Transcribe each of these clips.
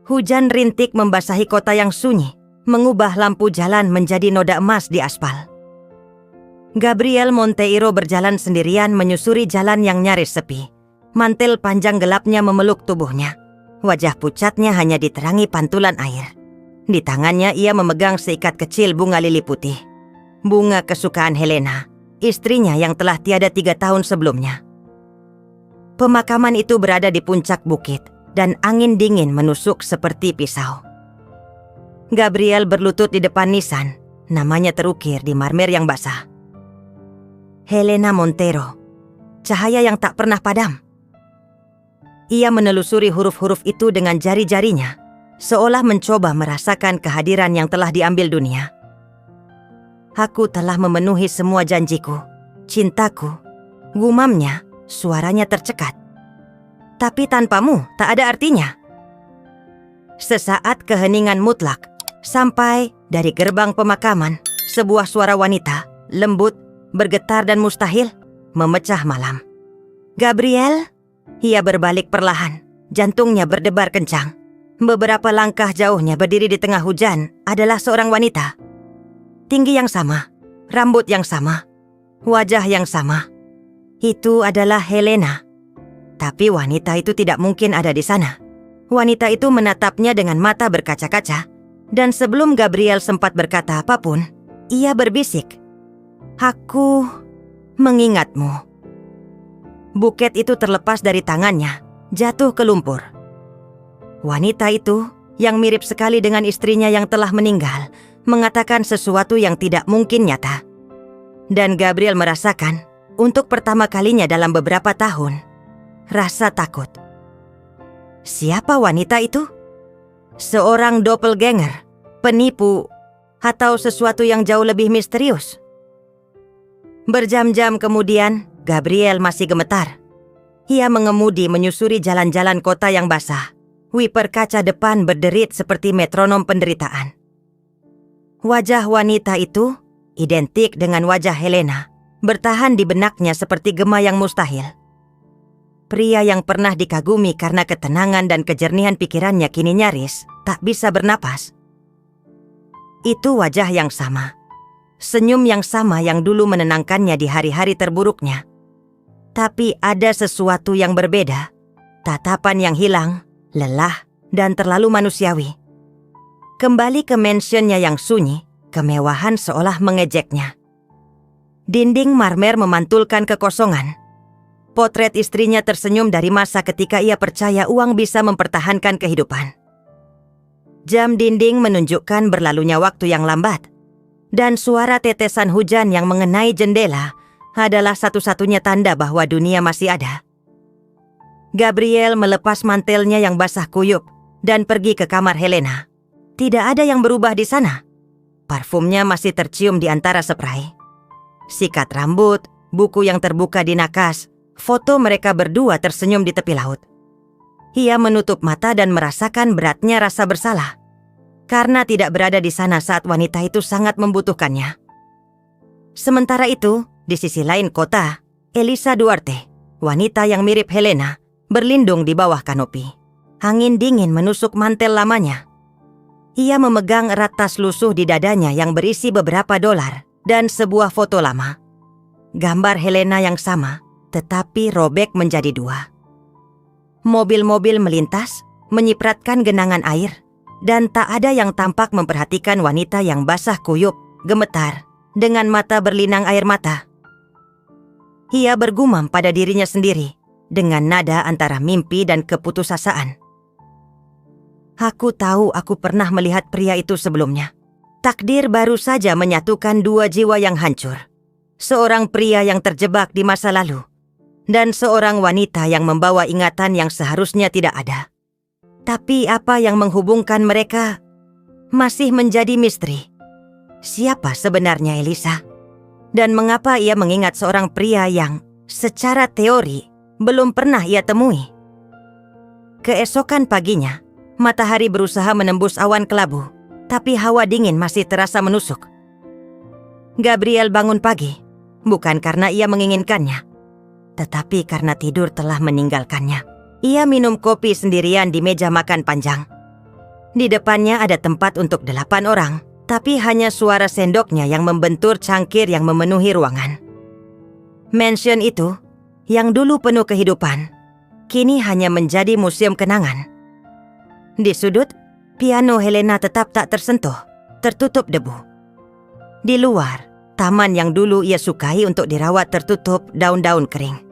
Hujan rintik membasahi kota yang sunyi, mengubah lampu jalan menjadi noda emas di aspal. Gabriel Monteiro berjalan sendirian menyusuri jalan yang nyaris sepi. Mantel panjang gelapnya memeluk tubuhnya. Wajah pucatnya hanya diterangi pantulan air. Di tangannya ia memegang seikat kecil bunga lili putih. Bunga kesukaan Helena, istrinya yang telah tiada 3 tahun sebelumnya. Pemakaman itu berada di puncak bukit, dan angin dingin menusuk seperti pisau. Gabriel berlutut di depan nisan, namanya terukir di marmer yang basah. Helena Monteiro, cahaya yang tak pernah padam. Ia menelusuri huruf-huruf itu dengan jari-jarinya, seolah mencoba merasakan kehadiran yang telah diambil dunia. Aku telah memenuhi semua janjiku, cintaku, gumamnya, suaranya tercekat. Tapi tanpamu tak ada artinya. Sesaat keheningan mutlak, sampai dari gerbang pemakaman, sebuah suara wanita, lembut, bergetar dan mustahil, memecah malam. Gabriel, ia berbalik perlahan, jantungnya berdebar kencang. Beberapa langkah jauhnya berdiri di tengah hujan adalah seorang wanita. Tinggi yang sama, rambut yang sama, wajah yang sama. Itu adalah Helena. Tapi wanita itu tidak mungkin ada di sana. Wanita itu menatapnya dengan mata berkaca-kaca. Dan sebelum Gabriel sempat berkata apapun, ia berbisik, "Aku mengingatmu." Buket itu terlepas dari tangannya, jatuh ke lumpur. Wanita itu, yang mirip sekali dengan istrinya yang telah meninggal, mengatakan sesuatu yang tidak mungkin nyata. Dan Gabriel merasakan, untuk pertama kalinya dalam beberapa tahun, rasa takut. Siapa wanita itu? Seorang doppelganger, penipu, atau sesuatu yang jauh lebih misterius? Berjam-jam kemudian, Gabriel masih gemetar. Ia mengemudi menyusuri jalan-jalan kota yang basah. Wiper kaca depan berderit seperti metronom penderitaan. Wajah wanita itu, identik dengan wajah Helena, bertahan di benaknya seperti gema yang mustahil. Pria yang pernah dikagumi karena ketenangan dan kejernihan pikirannya kini nyaris tak bisa bernapas. Itu wajah yang sama. Senyum yang sama yang dulu menenangkannya di hari-hari terburuknya. Tapi ada sesuatu yang berbeda. Tatapan yang hilang, lelah, dan terlalu manusiawi. Kembali ke mansionnya yang sunyi, kemewahan seolah mengejeknya. Dinding marmer memantulkan kekosongan. Potret istrinya tersenyum dari masa ketika ia percaya uang bisa mempertahankan kehidupan. Jam dinding menunjukkan berlalunya waktu yang lambat. Dan suara tetesan hujan yang mengenai jendela adalah satu-satunya tanda bahwa dunia masih ada. Gabriel melepas mantelnya yang basah kuyup dan pergi ke kamar Helena. Tidak ada yang berubah di sana. Parfumnya masih tercium di antara spray. Sikat rambut, buku yang terbuka di nakas, foto mereka berdua tersenyum di tepi laut. Ia menutup mata dan merasakan beratnya rasa bersalah. Karena tidak berada di sana saat wanita itu sangat membutuhkannya. Sementara itu, di sisi lain kota, Elisa Duarte, wanita yang mirip Helena, berlindung di bawah kanopi. Angin dingin menusuk mantel lamanya. Ia memegang erat tas lusuh di dadanya yang berisi beberapa dolar dan sebuah foto lama. Gambar Helena yang sama, tetapi robek menjadi 2. Mobil-mobil melintas, menyipratkan genangan air, dan tak ada yang tampak memperhatikan wanita yang basah kuyup, gemetar, dengan mata berlinang air mata. Ia bergumam pada dirinya sendiri, dengan nada antara mimpi dan keputusasaan. Aku tahu aku pernah melihat pria itu sebelumnya. Takdir baru saja menyatukan 2 jiwa yang hancur. Seorang pria yang terjebak di masa lalu, dan seorang wanita yang membawa ingatan yang seharusnya tidak ada. Tapi apa yang menghubungkan mereka masih menjadi misteri. Siapa sebenarnya Elisa? Dan mengapa ia mengingat seorang pria yang secara teori belum pernah ia temui? Keesokan paginya, matahari berusaha menembus awan kelabu, tapi hawa dingin masih terasa menusuk. Gabriel bangun pagi, bukan karena ia menginginkannya, tetapi karena tidur telah meninggalkannya. Ia minum kopi sendirian di meja makan panjang. Di depannya ada tempat untuk 8 orang, tapi hanya suara sendoknya yang membentur cangkir yang memenuhi ruangan. Mansion itu, yang dulu penuh kehidupan, kini hanya menjadi museum kenangan. Di sudut, piano Helena tetap tak tersentuh, tertutup debu. Di luar, taman yang dulu ia sukai untuk dirawat tertutup daun-daun kering.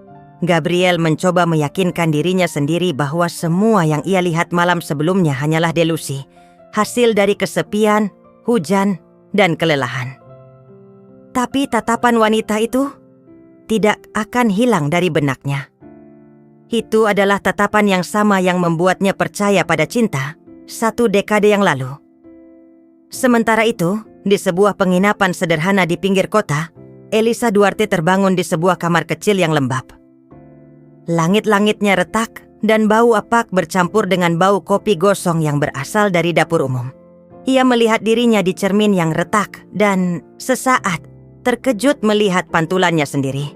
Gabriel mencoba meyakinkan dirinya sendiri bahwa semua yang ia lihat malam sebelumnya hanyalah delusi, hasil dari kesepian, hujan, dan kelelahan. Tapi tatapan wanita itu tidak akan hilang dari benaknya. Itu adalah tatapan yang sama yang membuatnya percaya pada cinta 1 dekade yang lalu. Sementara itu, di sebuah penginapan sederhana di pinggir kota, Elisa Duarte terbangun di sebuah kamar kecil yang lembab. Langit-langitnya retak dan bau apak bercampur dengan bau kopi gosong yang berasal dari dapur umum. Ia melihat dirinya di cermin yang retak dan sesaat terkejut melihat pantulannya sendiri.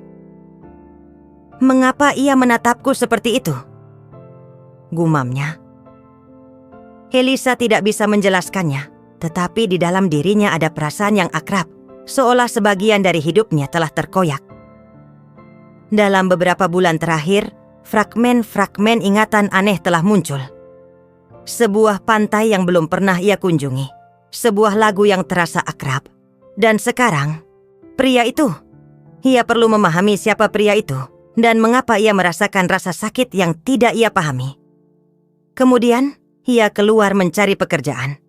"Mengapa ia menatapku seperti itu?" gumamnya. Elisa tidak bisa menjelaskannya, tetapi di dalam dirinya ada perasaan yang akrab, seolah sebagian dari hidupnya telah terkoyak. Dalam beberapa bulan terakhir, fragmen-fragmen ingatan aneh telah muncul. Sebuah pantai yang belum pernah ia kunjungi, sebuah lagu yang terasa akrab, dan sekarang, pria itu. Ia perlu memahami siapa pria itu dan mengapa ia merasakan rasa sakit yang tidak ia pahami. Kemudian, ia keluar mencari pekerjaan.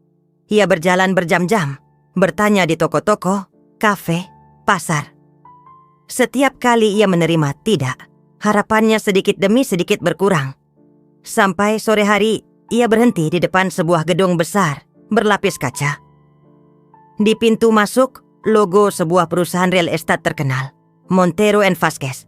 Ia berjalan berjam-jam, bertanya di toko-toko, kafe, pasar. Setiap kali ia menerima tidak, harapannya sedikit demi sedikit berkurang. Sampai sore hari, ia berhenti di depan sebuah gedung besar, berlapis kaca. Di pintu masuk, logo sebuah perusahaan real estate terkenal, Montero & Vasquez.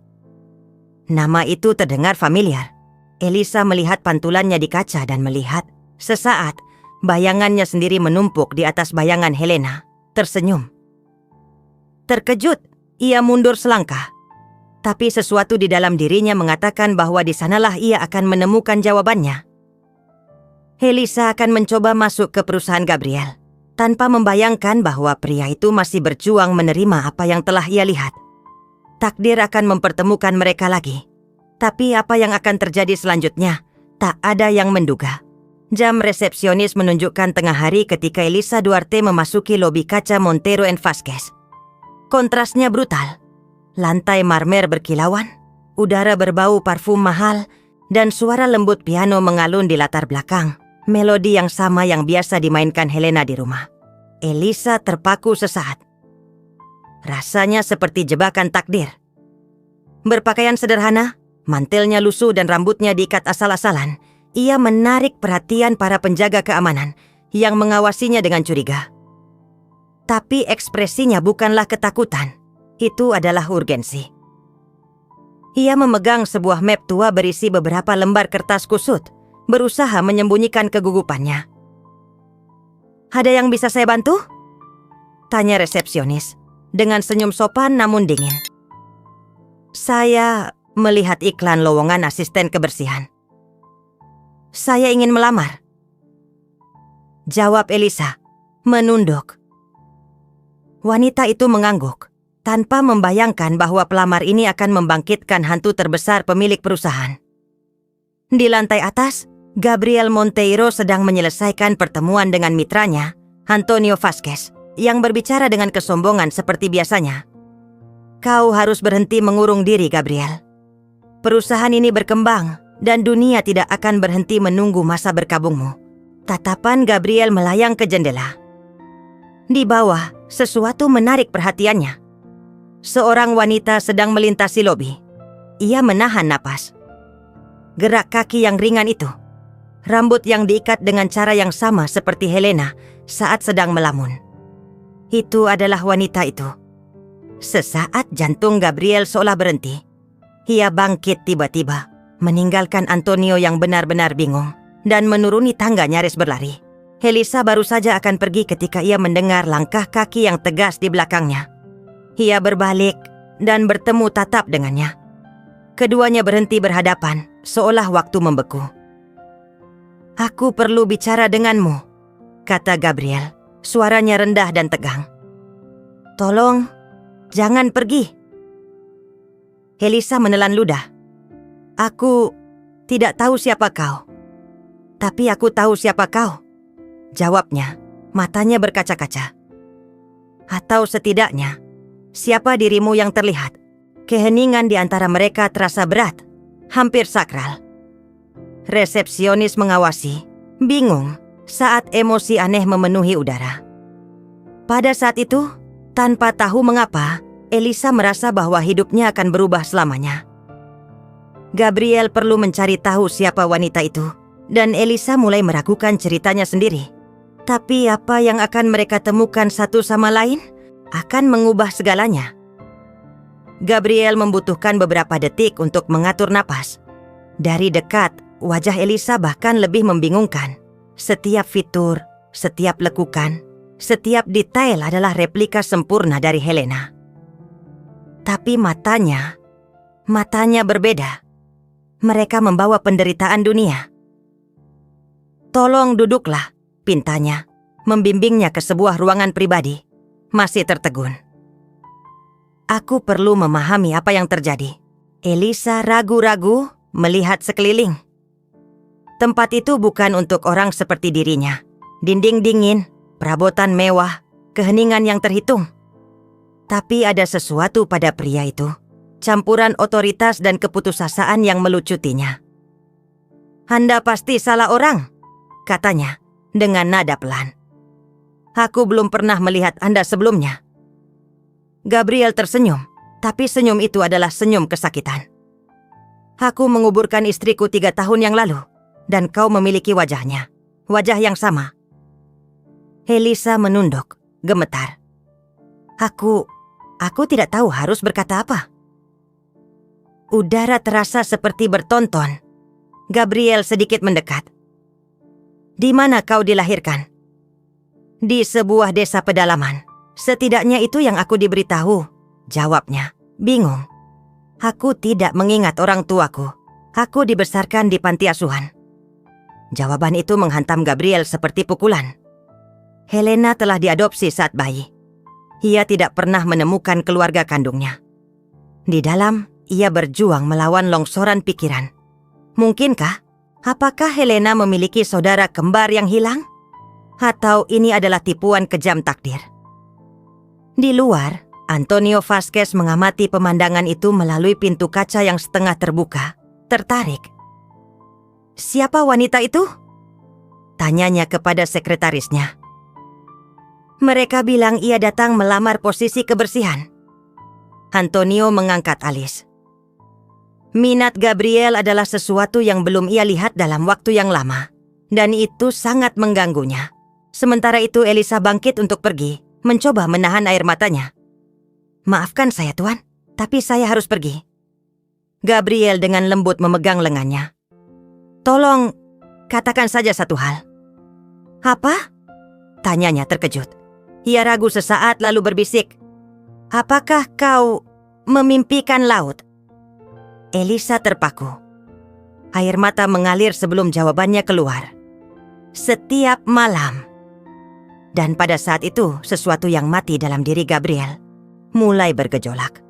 Nama itu terdengar familiar. Elisa melihat pantulannya di kaca dan melihat, sesaat, bayangannya sendiri menumpuk di atas bayangan Helena, tersenyum. Terkejut, ia mundur selangkah. Tapi sesuatu di dalam dirinya mengatakan bahwa di sanalah ia akan menemukan jawabannya. Elisa akan mencoba masuk ke perusahaan Gabriel, tanpa membayangkan bahwa pria itu masih berjuang menerima apa yang telah ia lihat. Takdir akan mempertemukan mereka lagi. Tapi apa yang akan terjadi selanjutnya, tak ada yang menduga. Jam resepsionis menunjukkan tengah hari ketika Elisa Duarte memasuki lobi kaca Montero & Vasquez. Kontrasnya brutal. Lantai marmer berkilauan, udara berbau parfum mahal, dan suara lembut piano mengalun di latar belakang. Melodi yang sama yang biasa dimainkan Helena di rumah. Elisa terpaku sesaat. Rasanya seperti jebakan takdir. Berpakaian sederhana, mantelnya lusuh dan rambutnya diikat asal-asalan, ia menarik perhatian para penjaga keamanan yang mengawasinya dengan curiga. Tapi ekspresinya bukanlah ketakutan, itu adalah urgensi. Ia memegang sebuah map tua berisi beberapa lembar kertas kusut, berusaha menyembunyikan kegugupannya. "Ada yang bisa saya bantu?" tanya resepsionis, dengan senyum sopan namun dingin. "Saya melihat iklan lowongan asisten kebersihan." "Saya ingin melamar," jawab Elisa, menunduk. Wanita itu mengangguk, tanpa membayangkan bahwa pelamar ini akan membangkitkan hantu terbesar pemilik perusahaan. Di lantai atas, Gabriel Monteiro sedang menyelesaikan pertemuan dengan mitranya, Antonio Vasquez, yang berbicara dengan kesombongan seperti biasanya. "Kau harus berhenti mengurung diri, Gabriel. Perusahaan ini berkembang, dan dunia tidak akan berhenti menunggu masa berkabungmu." Tatapan Gabriel melayang ke jendela. Di bawah, sesuatu menarik perhatiannya. Seorang wanita sedang melintasi lobi. Ia menahan napas. Gerak kaki yang ringan itu, rambut yang diikat dengan cara yang sama seperti Helena saat sedang melamun. Itu adalah wanita itu. Sesaat jantung Gabriel seolah berhenti. Ia bangkit tiba-tiba, meninggalkan Antonio yang benar-benar bingung, dan menuruni tangga nyaris berlari. Elisa baru saja akan pergi ketika ia mendengar langkah kaki yang tegas di belakangnya. Ia berbalik dan bertemu tatap dengannya. Keduanya berhenti berhadapan, seolah waktu membeku. "Aku perlu bicara denganmu," kata Gabriel, suaranya rendah dan tegang. "Tolong, jangan pergi." Elisa menelan ludah. "Aku tidak tahu siapa kau." "Tapi aku tahu siapa kau," jawabnya, matanya berkaca-kaca. "Atau setidaknya, siapa dirimu yang terlihat?" Keheningan di antara mereka terasa berat, hampir sakral. Resepsionis mengawasi, bingung saat emosi aneh memenuhi udara. Pada saat itu, tanpa tahu mengapa, Elisa merasa bahwa hidupnya akan berubah selamanya. Gabriel perlu mencari tahu siapa wanita itu, dan Elisa mulai meragukan ceritanya sendiri. Tapi apa yang akan mereka temukan satu sama lain akan mengubah segalanya. Gabriel membutuhkan beberapa detik untuk mengatur napas. Dari dekat, wajah Elisa bahkan lebih membingungkan. Setiap fitur, setiap lekukan, setiap detail adalah replika sempurna dari Helena. Tapi matanya berbeda. Mereka membawa penderitaan dunia. "Tolong duduklah," pintanya, membimbingnya ke sebuah ruangan pribadi. Masih tertegun. "Aku perlu memahami apa yang terjadi." Elisa ragu-ragu melihat sekeliling. Tempat itu bukan untuk orang seperti dirinya. Dinding dingin, perabotan mewah, keheningan yang terhitung. Tapi ada sesuatu pada pria itu, campuran otoritas dan keputusasaan yang melucutinya. "Anda pasti salah orang," katanya dengan nada pelan. "Aku belum pernah melihat Anda sebelumnya." Gabriel tersenyum, tapi senyum itu adalah senyum kesakitan. "Aku menguburkan istriku 3 tahun yang lalu, dan kau memiliki wajahnya, wajah yang sama." Elisa menunduk, gemetar. Aku tidak tahu harus berkata apa. Udara terasa seperti bertonton. Gabriel sedikit mendekat. "Di mana kau dilahirkan?" "Di sebuah desa pedalaman. Setidaknya itu yang aku diberitahu," jawabnya, bingung. "Aku tidak mengingat orang tuaku. Aku dibesarkan di panti asuhan." Jawaban itu menghantam Gabriel seperti pukulan. Helena telah diadopsi saat bayi. Ia tidak pernah menemukan keluarga kandungnya. Di dalam, ia berjuang melawan longsoran pikiran. Mungkinkah? Apakah Helena memiliki saudara kembar yang hilang? Atau ini adalah tipuan kejam takdir? Di luar, Antonio Vasquez mengamati pemandangan itu melalui pintu kaca yang setengah terbuka, tertarik. "Siapa wanita itu?" tanyanya kepada sekretarisnya. "Mereka bilang ia datang melamar posisi kebersihan." Antonio mengangkat alis. Minat Gabriel adalah sesuatu yang belum ia lihat dalam waktu yang lama, dan itu sangat mengganggunya. Sementara itu Elisa bangkit untuk pergi, mencoba menahan air matanya. "Maafkan saya, Tuan, tapi saya harus pergi." Gabriel dengan lembut memegang lengannya. "Tolong, katakan saja satu hal." "Apa?" tanyanya terkejut. Ia ragu sesaat lalu berbisik, "Apakah kau memimpikan laut?" Elisa terpaku. Air mata mengalir sebelum jawabannya keluar. "Setiap malam." Dan pada saat itu, sesuatu yang mati dalam diri Gabriel mulai bergejolak.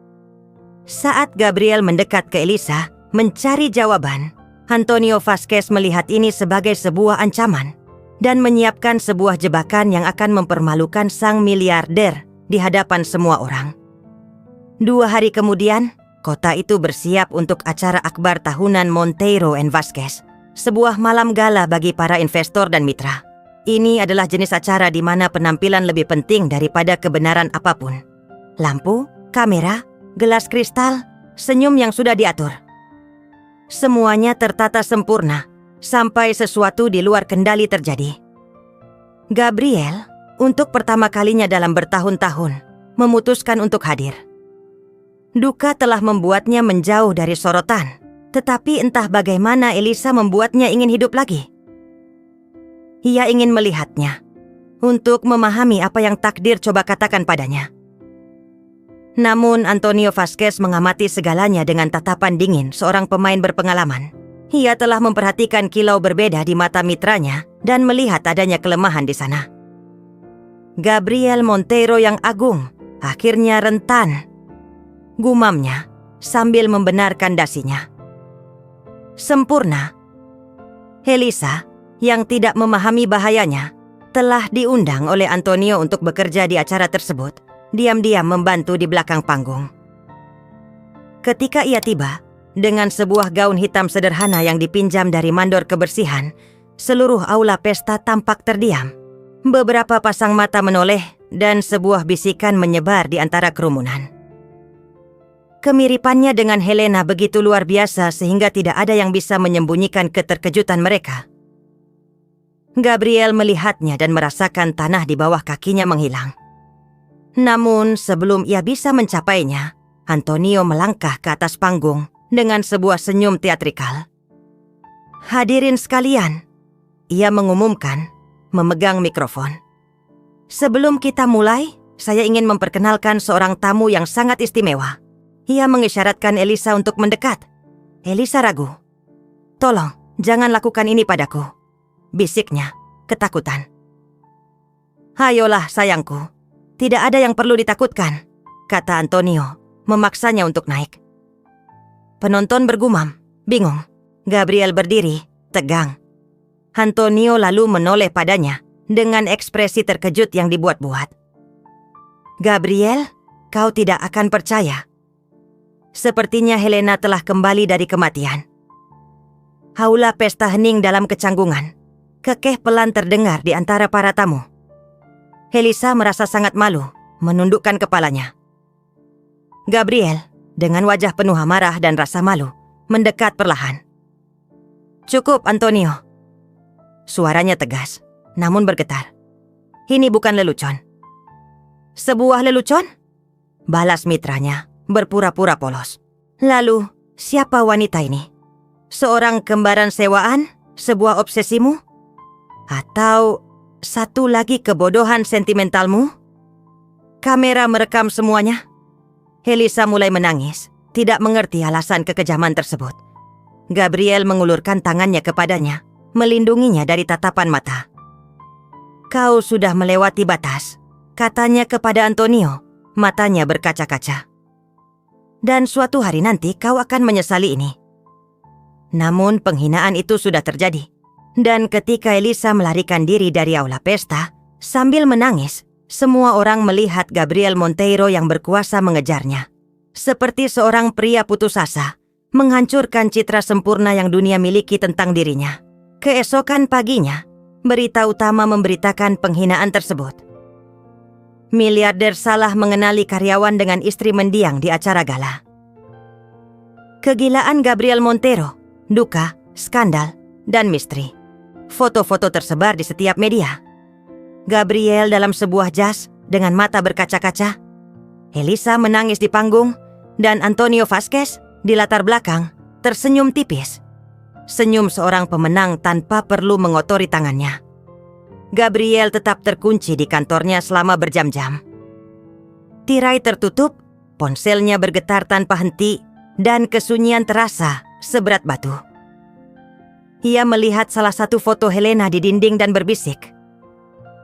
Saat Gabriel mendekat ke Elisa, mencari jawaban, Antonio Vasquez melihat ini sebagai sebuah ancaman dan menyiapkan sebuah jebakan yang akan mempermalukan sang miliarder di hadapan semua orang. 2 hari kemudian, kota itu bersiap untuk acara akbar tahunan Monteiro and Vasquez, sebuah malam gala bagi para investor dan mitra. Ini adalah jenis acara di mana penampilan lebih penting daripada kebenaran apapun. Lampu, kamera, gelas kristal, senyum yang sudah diatur. Semuanya tertata sempurna, sampai sesuatu di luar kendali terjadi. Gabriel, untuk pertama kalinya dalam bertahun-tahun, memutuskan untuk hadir. Duka telah membuatnya menjauh dari sorotan, tetapi entah bagaimana Elisa membuatnya ingin hidup lagi. Ia ingin melihatnya, untuk memahami apa yang takdir coba katakan padanya. Namun Antonio Vasquez mengamati segalanya dengan tatapan dingin seorang pemain berpengalaman. Ia telah memperhatikan kilau berbeda di mata mitranya dan melihat adanya kelemahan di sana. Gabriel Monteiro yang agung akhirnya rentan, gumamnya sambil membenarkan dasinya. Sempurna. Elisa yang tidak memahami bahayanya telah diundang oleh Antonio untuk bekerja di acara tersebut, diam-diam membantu di belakang panggung. Ketika ia tiba, dengan sebuah gaun hitam sederhana yang dipinjam dari mandor kebersihan, seluruh aula pesta tampak terdiam. Beberapa pasang mata menoleh dan sebuah bisikan menyebar di antara kerumunan. Kemiripannya dengan Helena begitu luar biasa sehingga tidak ada yang bisa menyembunyikan keterkejutan mereka. Gabriel melihatnya dan merasakan tanah di bawah kakinya menghilang. Namun sebelum ia bisa mencapainya, Antonio melangkah ke atas panggung dengan sebuah senyum teatrikal. "Hadirin sekalian," ia mengumumkan, memegang mikrofon. "Sebelum kita mulai, saya ingin memperkenalkan seorang tamu yang sangat istimewa." Ia mengisyaratkan Elisa untuk mendekat. Elisa ragu. "Tolong, jangan lakukan ini padaku," bisiknya, ketakutan. "Ayolah sayangku, tidak ada yang perlu ditakutkan," kata Antonio, memaksanya untuk naik. Penonton bergumam, bingung. Gabriel berdiri, tegang. Antonio lalu menoleh padanya dengan ekspresi terkejut yang dibuat-buat. "Gabriel, kau tidak akan percaya. Sepertinya Helena telah kembali dari kematian." Aula pesta hening dalam kecanggungan. Kekeh pelan terdengar di antara para tamu. Elisa merasa sangat malu, menundukkan kepalanya. Gabriel, dengan wajah penuh amarah dan rasa malu, mendekat perlahan. "Cukup, Antonio." Suaranya tegas, namun bergetar. "Ini bukan lelucon." "Sebuah lelucon?" balas mitranya, berpura-pura polos. "Lalu, siapa wanita ini? Seorang kembaran sewaan? Sebuah obsesimu? Atau satu lagi kebodohan sentimentalmu?" Kamera merekam semuanya. Elisa mulai menangis, tidak mengerti alasan kekejaman tersebut. Gabriel mengulurkan tangannya kepadanya, melindunginya dari tatapan mata. "Kau sudah melewati batas," katanya kepada Antonio, matanya berkaca-kaca. "Dan suatu hari nanti kau akan menyesali ini." Namun penghinaan itu sudah terjadi. Dan ketika Elisa melarikan diri dari aula pesta, sambil menangis, semua orang melihat Gabriel Monteiro yang berkuasa mengejarnya. Seperti seorang pria putus asa, menghancurkan citra sempurna yang dunia miliki tentang dirinya. Keesokan paginya, berita utama memberitakan penghinaan tersebut. Miliarder salah mengenali karyawan dengan istri mendiang di acara gala. Kegilaan Gabriel Monteiro, duka, skandal, dan misteri. Foto-foto tersebar di setiap media. Gabriel dalam sebuah jas dengan mata berkaca-kaca. Elisa menangis di panggung dan Antonio Vasquez di latar belakang tersenyum tipis. Senyum seorang pemenang tanpa perlu mengotori tangannya. Gabriel tetap terkunci di kantornya selama berjam-jam. Tirai tertutup, ponselnya bergetar tanpa henti, dan kesunyian terasa seberat batu. Ia melihat salah satu foto Helena di dinding dan berbisik,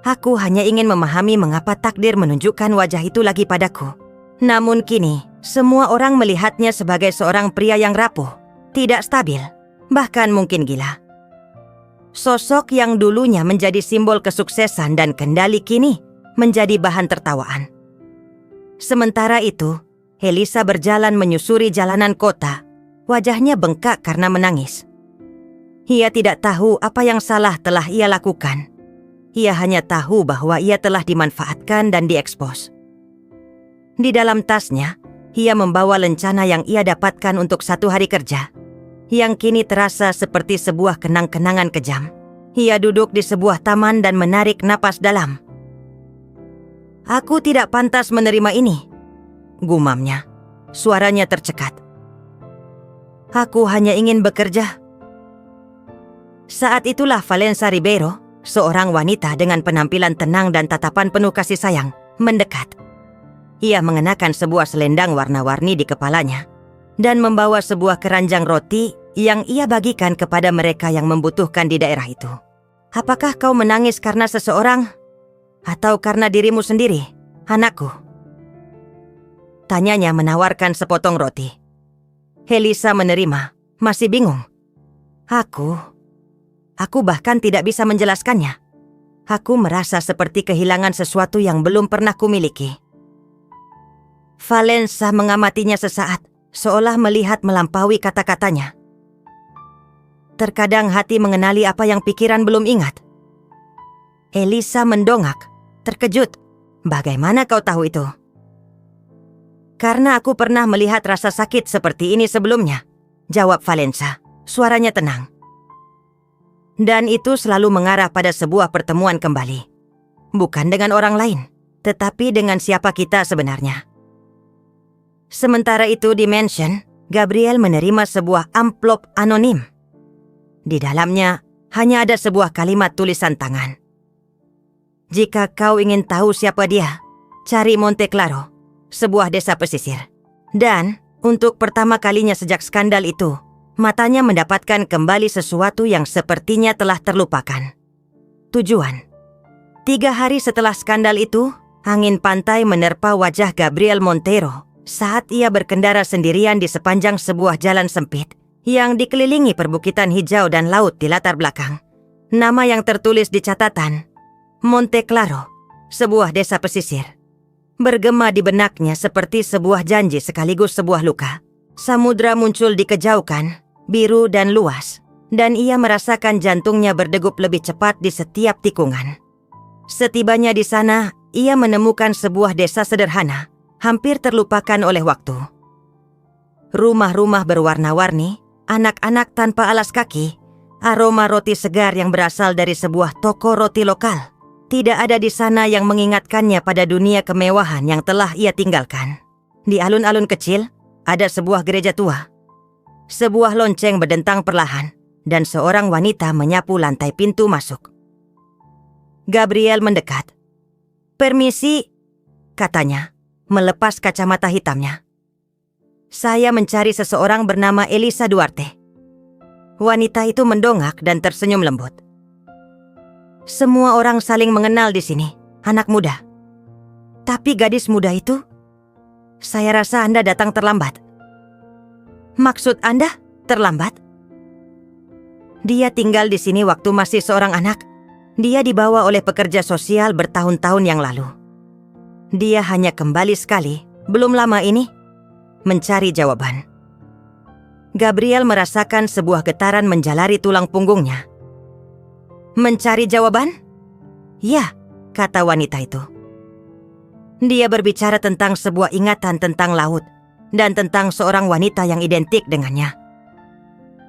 "Aku hanya ingin memahami mengapa takdir menunjukkan wajah itu lagi padaku." Namun kini, semua orang melihatnya sebagai seorang pria yang rapuh, tidak stabil, bahkan mungkin gila. Sosok yang dulunya menjadi simbol kesuksesan dan kendali kini menjadi bahan tertawaan. Sementara itu, Elisa berjalan menyusuri jalanan kota. Wajahnya bengkak karena menangis. Ia tidak tahu apa yang salah telah ia lakukan. Ia hanya tahu bahwa ia telah dimanfaatkan dan diekspos. Di dalam tasnya, ia membawa lencana yang ia dapatkan untuk 1 hari kerja, yang kini terasa seperti sebuah kenang-kenangan kejam. Ia duduk di sebuah taman dan menarik napas dalam. "Aku tidak pantas menerima ini," gumamnya. Suaranya tercekat. "Aku hanya ingin bekerja." Saat itulah Valenza Ribeiro, seorang wanita dengan penampilan tenang dan tatapan penuh kasih sayang, mendekat. Ia mengenakan sebuah selendang warna-warni di kepalanya dan membawa sebuah keranjang roti yang ia bagikan kepada mereka yang membutuhkan di daerah itu. Apakah kau menangis karena seseorang atau karena dirimu sendiri, anakku? Tanyanya menawarkan sepotong roti. Elisa menerima, masih bingung. Aku bahkan tidak bisa menjelaskannya. Aku merasa seperti kehilangan sesuatu yang belum pernah kumiliki. Valensa mengamatinya sesaat, seolah melihat melampaui kata-katanya. Terkadang hati mengenali apa yang pikiran belum ingat. Elisa mendongak, terkejut. Bagaimana kau tahu itu? Karena aku pernah melihat rasa sakit seperti ini sebelumnya, jawab Valensa, suaranya tenang. Dan itu selalu mengarah pada sebuah pertemuan kembali. Bukan dengan orang lain, tetapi dengan siapa kita sebenarnya. Sementara itu di mansion, Gabriel menerima sebuah amplop anonim. Di dalamnya hanya ada sebuah kalimat tulisan tangan. Jika kau ingin tahu siapa dia, cari Monte Claro, sebuah desa pesisir. Dan untuk pertama kalinya sejak skandal itu, matanya mendapatkan kembali sesuatu yang sepertinya telah terlupakan. Tujuan. 3 hari setelah skandal itu, angin pantai menerpa wajah Gabriel Montero saat ia berkendara sendirian di sepanjang sebuah jalan sempit yang dikelilingi perbukitan hijau dan laut di latar belakang. Nama yang tertulis di catatan, Monte Claro, sebuah desa pesisir, bergema di benaknya seperti sebuah janji sekaligus sebuah luka. Samudra muncul di kejauhan, biru dan luas, dan ia merasakan jantungnya berdegup lebih cepat di setiap tikungan. Setibanya di sana, ia menemukan sebuah desa sederhana, hampir terlupakan oleh waktu. Rumah-rumah berwarna-warni, anak-anak tanpa alas kaki, aroma roti segar yang berasal dari sebuah toko roti lokal. Tidak ada di sana yang mengingatkannya pada dunia kemewahan yang telah ia tinggalkan. Di alun-alun kecil, ada sebuah gereja tua. Sebuah lonceng berdentang perlahan, dan seorang wanita menyapu lantai pintu masuk. Gabriel mendekat. "Permisi," katanya, melepas kacamata hitamnya. "Saya mencari seseorang bernama Elisa Duarte." Wanita itu mendongak dan tersenyum lembut. "Semua orang saling mengenal di sini, anak muda. Tapi gadis muda itu, saya rasa Anda datang terlambat." "Maksud Anda terlambat?" "Dia tinggal di sini waktu masih seorang anak. Dia dibawa oleh pekerja sosial bertahun-tahun yang lalu. Dia hanya kembali sekali, belum lama ini." Mencari jawaban. Gabriel merasakan sebuah getaran menjalari tulang punggungnya. "Mencari jawaban?" "Ya," kata wanita itu. Dia berbicara tentang sebuah ingatan tentang laut dan tentang seorang wanita yang identik dengannya.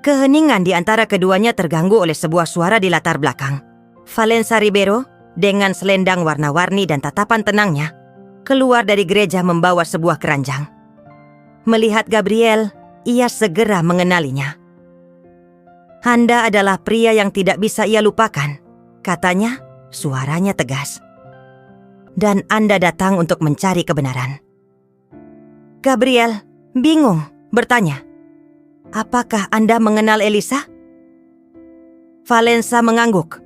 Keheningan di antara keduanya terganggu oleh sebuah suara di latar belakang. Valensa Ribeiro, dengan selendang warna-warni dan tatapan tenangnya, keluar dari gereja membawa sebuah keranjang. Melihat Gabriel, ia segera mengenalinya. "Anda adalah pria yang tidak bisa ia lupakan," katanya, suaranya tegas. "Dan Anda datang untuk mencari kebenaran." Gabriel bingung bertanya, "Apakah Anda mengenal Elisa?" Valensa mengangguk.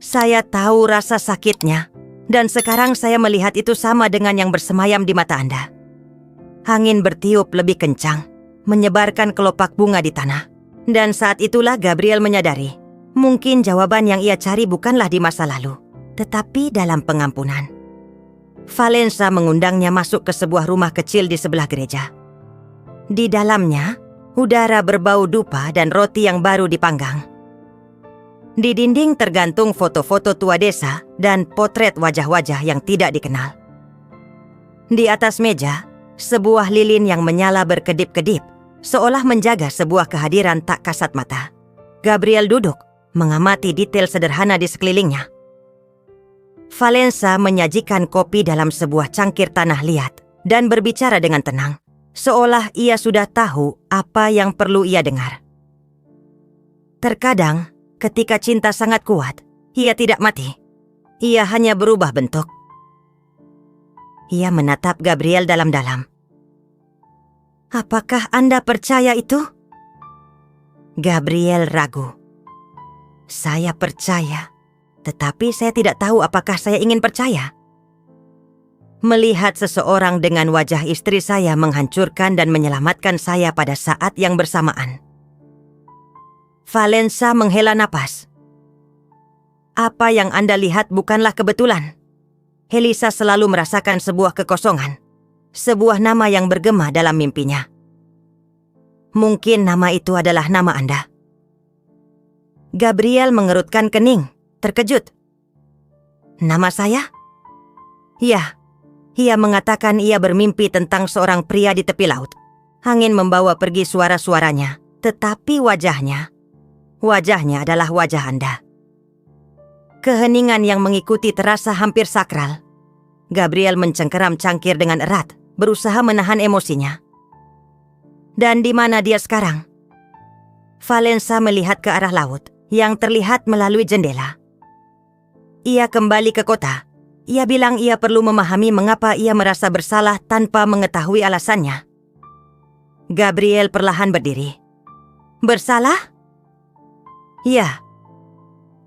"Saya tahu rasa sakitnya, dan sekarang saya melihat itu sama dengan yang bersemayam di mata Anda." Angin bertiup lebih kencang, menyebarkan kelopak bunga di tanah. Dan saat itulah Gabriel menyadari, mungkin jawaban yang ia cari bukanlah di masa lalu, tetapi dalam pengampunan. Valensa mengundangnya masuk ke sebuah rumah kecil di sebelah gereja. Di dalamnya, udara berbau dupa dan roti yang baru dipanggang. Di dinding tergantung foto-foto tua desa dan potret wajah-wajah yang tidak dikenal. Di atas meja, sebuah lilin yang menyala berkedip-kedip, seolah menjaga sebuah kehadiran tak kasat mata. Gabriel duduk, mengamati detail sederhana di sekelilingnya. Valensa menyajikan kopi dalam sebuah cangkir tanah liat dan berbicara dengan tenang, seolah ia sudah tahu apa yang perlu ia dengar. Terkadang, ketika cinta sangat kuat, ia tidak mati. Ia hanya berubah bentuk. Ia menatap Gabriel dalam-dalam. "Apakah Anda percaya itu?" Gabriel ragu. Saya percaya, tetapi saya tidak tahu apakah saya ingin percaya. Melihat seseorang dengan wajah istri saya menghancurkan dan menyelamatkan saya pada saat yang bersamaan. Valensa menghela napas. Apa yang Anda lihat bukanlah kebetulan. Elisa selalu merasakan sebuah kekosongan, sebuah nama yang bergema dalam mimpinya. Mungkin nama itu adalah nama Anda. Gabriel mengerutkan kening, terkejut. Nama saya? Ya, ia mengatakan ia bermimpi tentang seorang pria di tepi laut. Angin membawa pergi suara-suaranya, tetapi wajahnya adalah wajah Anda. Keheningan yang mengikuti terasa hampir sakral. Gabriel mencengkeram cangkir dengan erat, berusaha menahan emosinya. Dan di mana dia sekarang? Valensa melihat ke arah laut yang terlihat melalui jendela. Ia kembali ke kota. Ia bilang ia perlu memahami mengapa ia merasa bersalah tanpa mengetahui alasannya. Gabriel perlahan berdiri. Bersalah? Ya.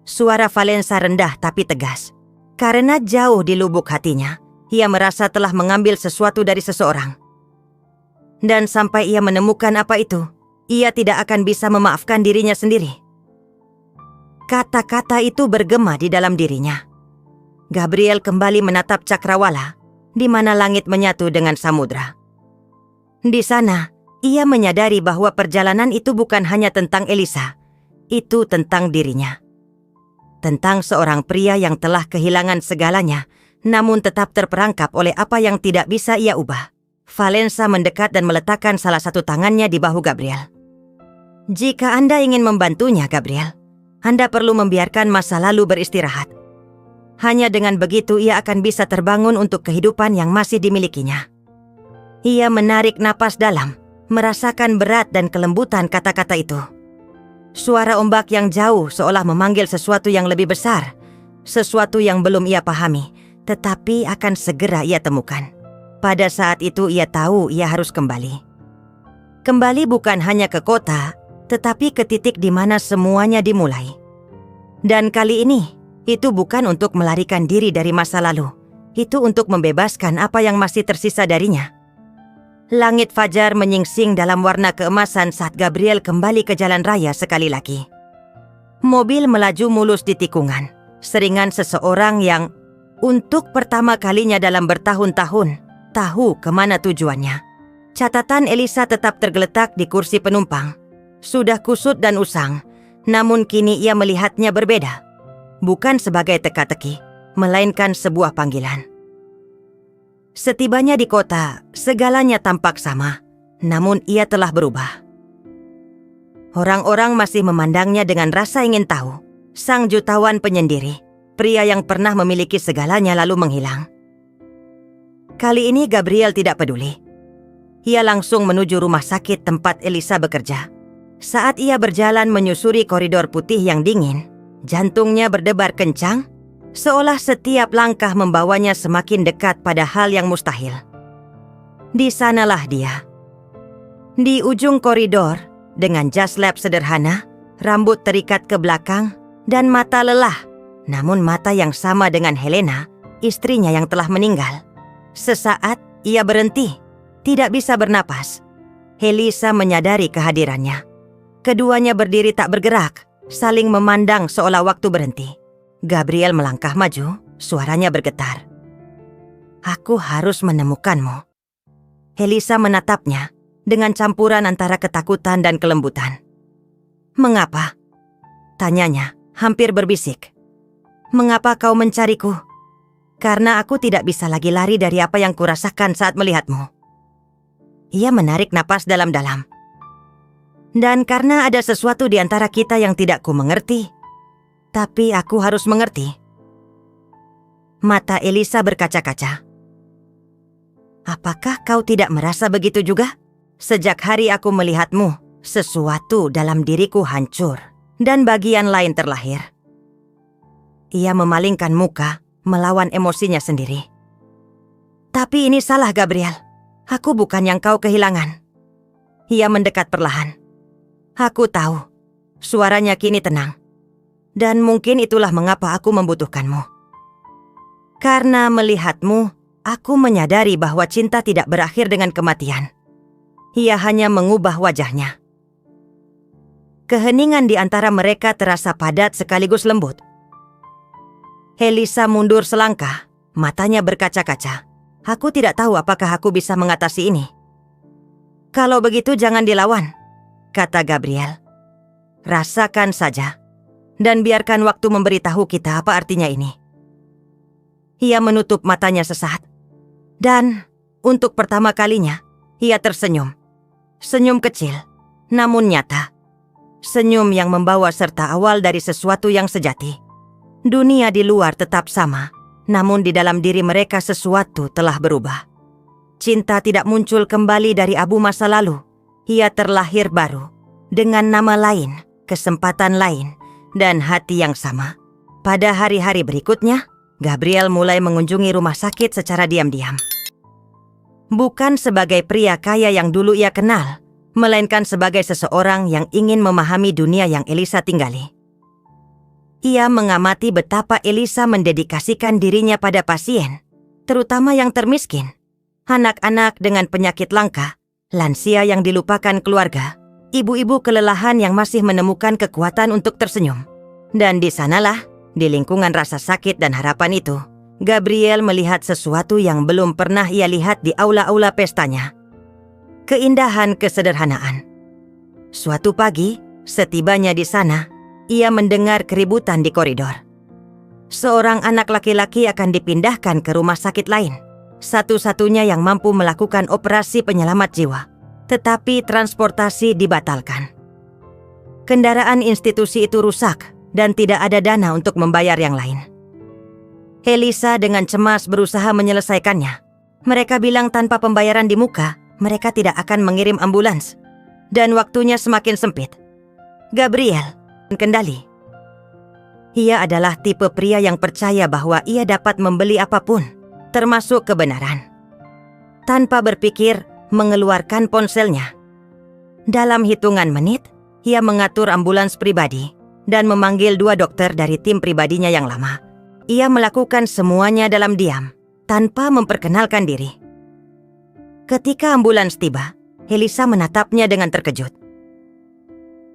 Suara Valensa rendah tapi tegas. Karena jauh di lubuk hatinya, ia merasa telah mengambil sesuatu dari seseorang. Dan sampai ia menemukan apa itu, ia tidak akan bisa memaafkan dirinya sendiri. Kata-kata itu bergema di dalam dirinya. Gabriel kembali menatap cakrawala, di mana langit menyatu dengan samudra. Di sana, ia menyadari bahwa perjalanan itu bukan hanya tentang Elisa, itu tentang dirinya. Tentang seorang pria yang telah kehilangan segalanya, namun tetap terperangkap oleh apa yang tidak bisa ia ubah. Valensa mendekat dan meletakkan salah satu tangannya di bahu Gabriel. Jika Anda ingin membantunya, Gabriel, Anda perlu membiarkan masa lalu beristirahat. Hanya dengan begitu ia akan bisa terbangun untuk kehidupan yang masih dimilikinya. Ia menarik napas dalam, merasakan berat dan kelembutan kata-kata itu. Suara ombak yang jauh seolah memanggil sesuatu yang lebih besar, sesuatu yang belum ia pahami, tetapi akan segera ia temukan. Pada saat itu ia tahu ia harus kembali. Kembali bukan hanya ke kota, tetapi ke titik di mana semuanya dimulai. Dan kali ini, itu bukan untuk melarikan diri dari masa lalu. Itu untuk membebaskan apa yang masih tersisa darinya. Langit fajar menyingsing dalam warna keemasan saat Gabriel kembali ke jalan raya sekali lagi. Mobil melaju mulus di tikungan, seringan seseorang yang untuk pertama kalinya dalam bertahun-tahun tahu kemana tujuannya. Catatan Elisa tetap tergeletak di kursi penumpang. Sudah kusut dan usang, namun kini ia melihatnya berbeda. Bukan sebagai teka-teki, melainkan sebuah panggilan. Setibanya di kota, segalanya tampak sama, namun ia telah berubah. Orang-orang masih memandangnya dengan rasa ingin tahu. Sang jutawan penyendiri, pria yang pernah memiliki segalanya lalu menghilang. Kali ini Gabriel tidak peduli. Ia langsung menuju rumah sakit tempat Elisa bekerja. Saat ia berjalan menyusuri koridor putih yang dingin, jantungnya berdebar kencang, seolah setiap langkah membawanya semakin dekat pada hal yang mustahil. Di sanalah dia. Di ujung koridor, dengan jas lab sederhana, rambut terikat ke belakang, dan mata lelah, namun mata yang sama dengan Helena, istrinya yang telah meninggal. Sesaat, ia berhenti, tidak bisa bernapas. Elisa menyadari kehadirannya. Keduanya berdiri tak bergerak, saling memandang seolah waktu berhenti. Gabriel melangkah maju, suaranya bergetar. Aku harus menemukanmu. Elisa menatapnya dengan campuran antara ketakutan dan kelembutan. Mengapa? Tanyanya, hampir berbisik. Mengapa kau mencariku? Karena aku tidak bisa lagi lari dari apa yang kurasakan saat melihatmu. Ia menarik napas dalam-dalam. Dan karena ada sesuatu di antara kita yang tidak ku mengerti, tapi aku harus mengerti. Mata Elisa berkaca-kaca. Apakah kau tidak merasa begitu juga? Sejak hari aku melihatmu, sesuatu dalam diriku hancur dan bagian lain terlahir. Ia memalingkan muka, melawan emosinya sendiri. Tapi ini salah, Gabriel. Aku bukan yang kau kehilangan. Ia mendekat perlahan. Aku tahu, Suaranya kini tenang. Dan mungkin itulah mengapa aku membutuhkanmu. Karena melihatmu, aku menyadari bahwa cinta tidak berakhir dengan kematian. Ia hanya mengubah wajahnya. Keheningan di antara mereka terasa padat sekaligus lembut. Elisa mundur selangkah, matanya berkaca-kaca. Aku tidak tahu apakah aku bisa mengatasi ini. Kalau begitu jangan dilawan, kata Gabriel. Rasakan saja, dan biarkan waktu memberitahu kita apa artinya ini. Ia menutup matanya sesaat, dan untuk pertama kalinya, ia tersenyum. Senyum kecil, namun nyata. Senyum yang membawa serta awal dari sesuatu yang sejati. Dunia di luar tetap sama, namun di dalam diri mereka sesuatu telah berubah. Cinta tidak muncul kembali dari abu masa lalu. Ia terlahir baru, dengan nama lain, kesempatan lain, dan hati yang sama. Pada hari-hari berikutnya, Gabriel mulai mengunjungi rumah sakit secara diam-diam. Bukan sebagai pria kaya yang dulu ia kenal, melainkan sebagai seseorang yang ingin memahami dunia yang Elisa tinggali. Ia mengamati betapa Elisa mendedikasikan dirinya pada pasien, terutama yang termiskin, anak-anak dengan penyakit langka, lansia yang dilupakan keluarga, ibu-ibu kelelahan yang masih menemukan kekuatan untuk tersenyum. Dan di sanalah, di lingkungan rasa sakit dan harapan itu, Gabriel melihat sesuatu yang belum pernah ia lihat di aula-aula pestanya. Keindahan kesederhanaan. Suatu pagi, setibanya di sana, ia mendengar keributan di koridor. Seorang anak laki-laki akan dipindahkan ke rumah sakit lain, satu-satunya yang mampu melakukan operasi penyelamat jiwa. Tetapi transportasi dibatalkan. Kendaraan institusi itu rusak dan tidak ada dana untuk membayar yang lain. Elisa dengan cemas berusaha menyelesaikannya. Mereka bilang tanpa pembayaran di muka, mereka tidak akan mengirim ambulans. Dan waktunya semakin sempit. Gabriel kendali. Ia adalah tipe pria yang percaya bahwa ia dapat membeli apapun, termasuk kebenaran. Tanpa berpikir, mengeluarkan ponselnya. Dalam hitungan menit, ia mengatur ambulans pribadi dan memanggil 2 dokter dari tim pribadinya yang lama. Ia melakukan semuanya dalam diam, tanpa memperkenalkan diri. Ketika ambulans tiba, Elisa menatapnya dengan terkejut.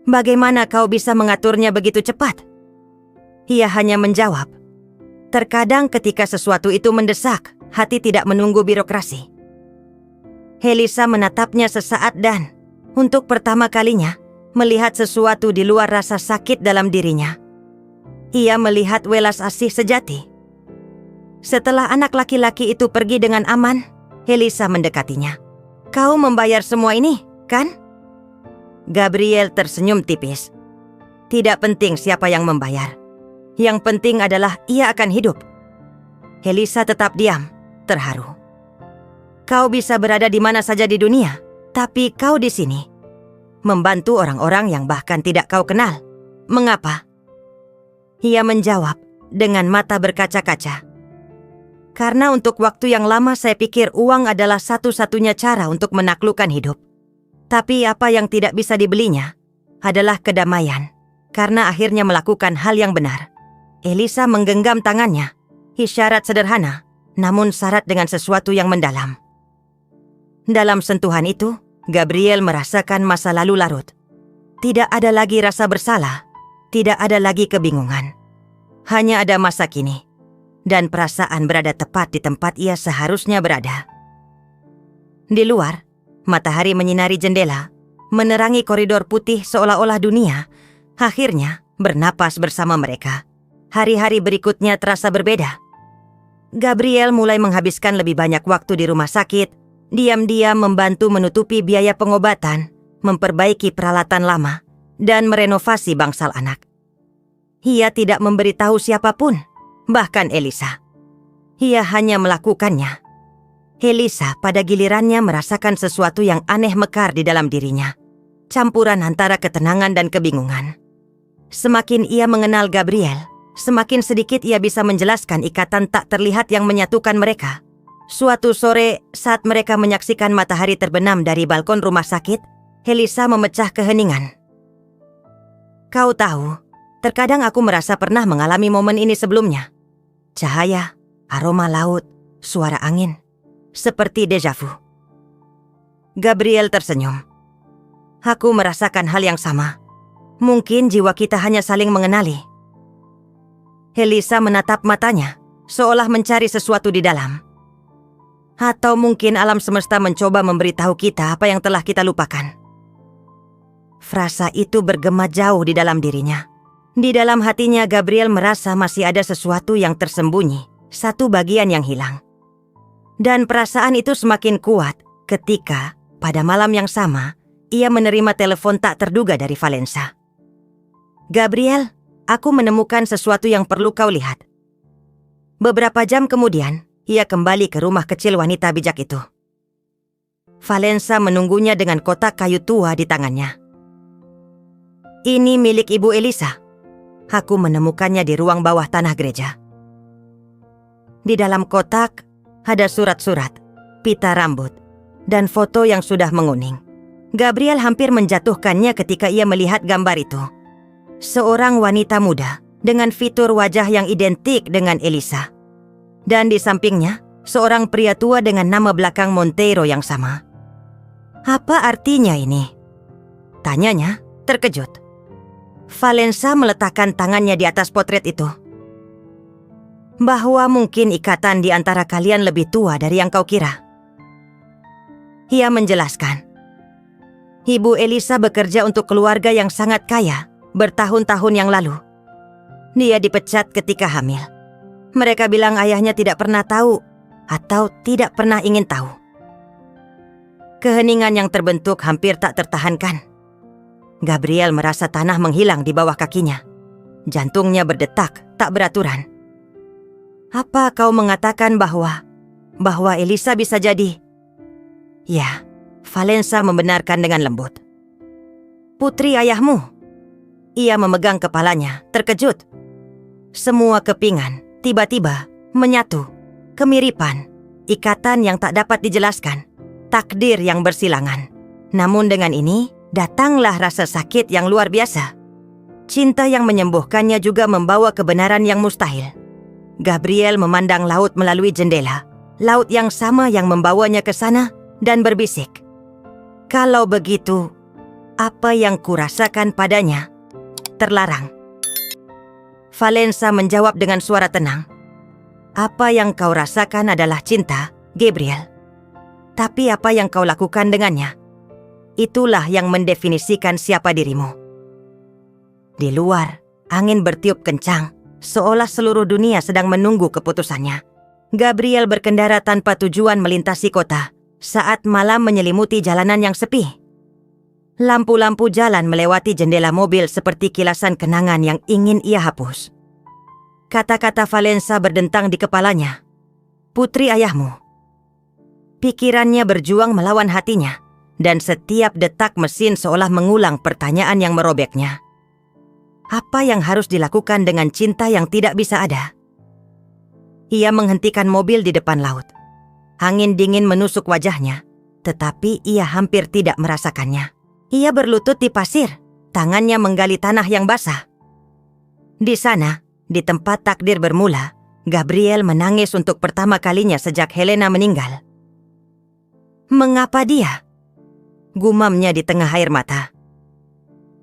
"Bagaimana kau bisa mengaturnya begitu cepat?" Ia hanya menjawab, "Terkadang ketika sesuatu itu mendesak, hati tidak menunggu birokrasi." Elisa menatapnya sesaat dan, untuk pertama kalinya, melihat sesuatu di luar rasa sakit dalam dirinya. Ia melihat welas asih sejati. Setelah anak laki-laki itu pergi dengan aman, Elisa mendekatinya. "Kau membayar semua ini, kan?" Gabriel tersenyum tipis. Tidak penting siapa yang membayar. Yang penting adalah ia akan hidup. Elisa tetap diam, terharu. "Kau bisa berada di mana saja di dunia, tapi kau di sini, membantu orang-orang yang bahkan tidak kau kenal. Mengapa?" Ia menjawab dengan mata berkaca-kaca. "Karena untuk waktu yang lama saya pikir uang adalah satu-satunya cara untuk menaklukkan hidup. Tapi apa yang tidak bisa dibelinya adalah kedamaian, karena akhirnya melakukan hal yang benar." Elisa menggenggam tangannya, isyarat sederhana, namun syarat dengan sesuatu yang mendalam. Dalam sentuhan itu, Gabriel merasakan masa lalu larut. Tidak ada lagi rasa bersalah, tidak ada lagi kebingungan. Hanya ada masa kini, dan perasaan berada tepat di tempat ia seharusnya berada. Di luar, matahari menyinari jendela, menerangi koridor putih seolah-olah dunia, akhirnya bernapas bersama mereka. Hari-hari berikutnya terasa berbeda. Gabriel mulai menghabiskan lebih banyak waktu di rumah sakit, diam-diam membantu menutupi biaya pengobatan, memperbaiki peralatan lama, dan merenovasi bangsal anak. Ia tidak memberitahu siapapun, bahkan Elisa. Ia hanya melakukannya. Elisa pada gilirannya merasakan sesuatu yang aneh mekar di dalam dirinya, campuran antara ketenangan dan kebingungan. Semakin ia mengenal Gabriel, semakin sedikit ia bisa menjelaskan ikatan tak terlihat yang menyatukan mereka. Suatu sore, saat mereka menyaksikan matahari terbenam dari balkon rumah sakit, Elisa memecah keheningan. Kau tahu, terkadang aku merasa pernah mengalami momen ini sebelumnya. Cahaya, aroma laut, suara angin. Seperti deja vu. Gabriel tersenyum. Aku merasakan hal yang sama. Mungkin jiwa kita hanya saling mengenali. Elisa menatap matanya, seolah mencari sesuatu di dalam. Atau mungkin alam semesta mencoba memberitahu kita apa yang telah kita lupakan. Frasa itu bergema jauh di dalam dirinya. Di dalam hatinya Gabriel merasa masih ada sesuatu yang tersembunyi, satu bagian yang hilang. Dan perasaan itu semakin kuat ketika, pada malam yang sama, ia menerima telepon tak terduga dari Valensa. Gabriel, aku menemukan sesuatu yang perlu kau lihat. Beberapa jam kemudian, ia kembali ke rumah kecil wanita bijak itu. Valensa menunggunya dengan kotak kayu tua di tangannya. Ini milik Ibu Elisa. Aku menemukannya di ruang bawah tanah gereja. Di dalam kotak, ada surat-surat, pita rambut, dan foto yang sudah menguning. Gabriel hampir menjatuhkannya ketika ia melihat gambar itu. Seorang wanita muda dengan fitur wajah yang identik dengan Elisa. Dan di sampingnya, seorang pria tua dengan nama belakang Monteiro yang sama. Apa artinya ini? Tanyanya, terkejut. Valensa meletakkan tangannya di atas potret itu. Bahwa mungkin ikatan di antara kalian lebih tua dari yang kau kira. Ia menjelaskan. Ibu Elisa bekerja untuk keluarga yang sangat kaya bertahun-tahun yang lalu. Dia dipecat ketika hamil. Mereka bilang ayahnya tidak pernah tahu atau tidak pernah ingin tahu. Keheningan yang terbentuk hampir tak tertahankan. Gabriel merasa tanah menghilang di bawah kakinya. Jantungnya berdetak tak beraturan. Apa kau mengatakan bahwa Elisa bisa jadi? Ya, Valensa membenarkan dengan lembut. Putri ayahmu. Ia memegang kepalanya, terkejut. Semua kepingan tiba-tiba menyatu. Kemiripan, ikatan yang tak dapat dijelaskan, takdir yang bersilangan. Namun dengan ini, datanglah rasa sakit yang luar biasa. Cinta yang menyembuhkannya juga membawa kebenaran yang mustahil. Gabriel memandang laut melalui jendela, laut yang sama yang membawanya ke sana dan berbisik. Kalau begitu, apa yang kurasakan padanya terlarang. Valensa menjawab dengan suara tenang. Apa yang kau rasakan adalah cinta, Gabriel. Tapi apa yang kau lakukan dengannya, itulah yang mendefinisikan siapa dirimu. Di luar, angin bertiup kencang, seolah seluruh dunia sedang menunggu keputusannya. Gabriel berkendara tanpa tujuan melintasi kota saat malam menyelimuti jalanan yang sepi. Lampu-lampu jalan melewati jendela mobil seperti kilasan kenangan yang ingin ia hapus. Kata-kata Valensa berdentang di kepalanya. Putri ayahmu. Pikirannya berjuang melawan hatinya, dan setiap detak mesin seolah mengulang pertanyaan yang merobeknya. Apa yang harus dilakukan dengan cinta yang tidak bisa ada? Ia menghentikan mobil di depan laut. Angin dingin menusuk wajahnya, tetapi ia hampir tidak merasakannya. Ia berlutut di pasir, tangannya menggali tanah yang basah. Di sana, di tempat takdir bermula, Gabriel menangis untuk pertama kalinya sejak Helena meninggal. Mengapa dia? Gumamnya di tengah air mata.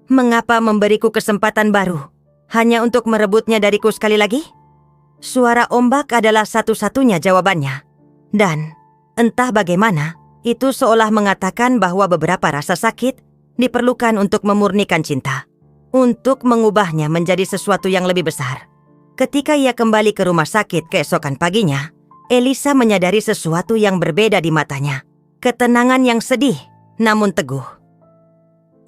Mengapa memberiku kesempatan baru, hanya untuk merebutnya dariku sekali lagi? Suara ombak adalah satu-satunya jawabannya. Dan, entah bagaimana, itu seolah mengatakan bahwa beberapa rasa sakit diperlukan untuk memurnikan cinta, untuk mengubahnya menjadi sesuatu yang lebih besar. Ketika ia kembali ke rumah sakit keesokan paginya, Elisa menyadari sesuatu yang berbeda di matanya. Ketenangan yang sedih, namun teguh.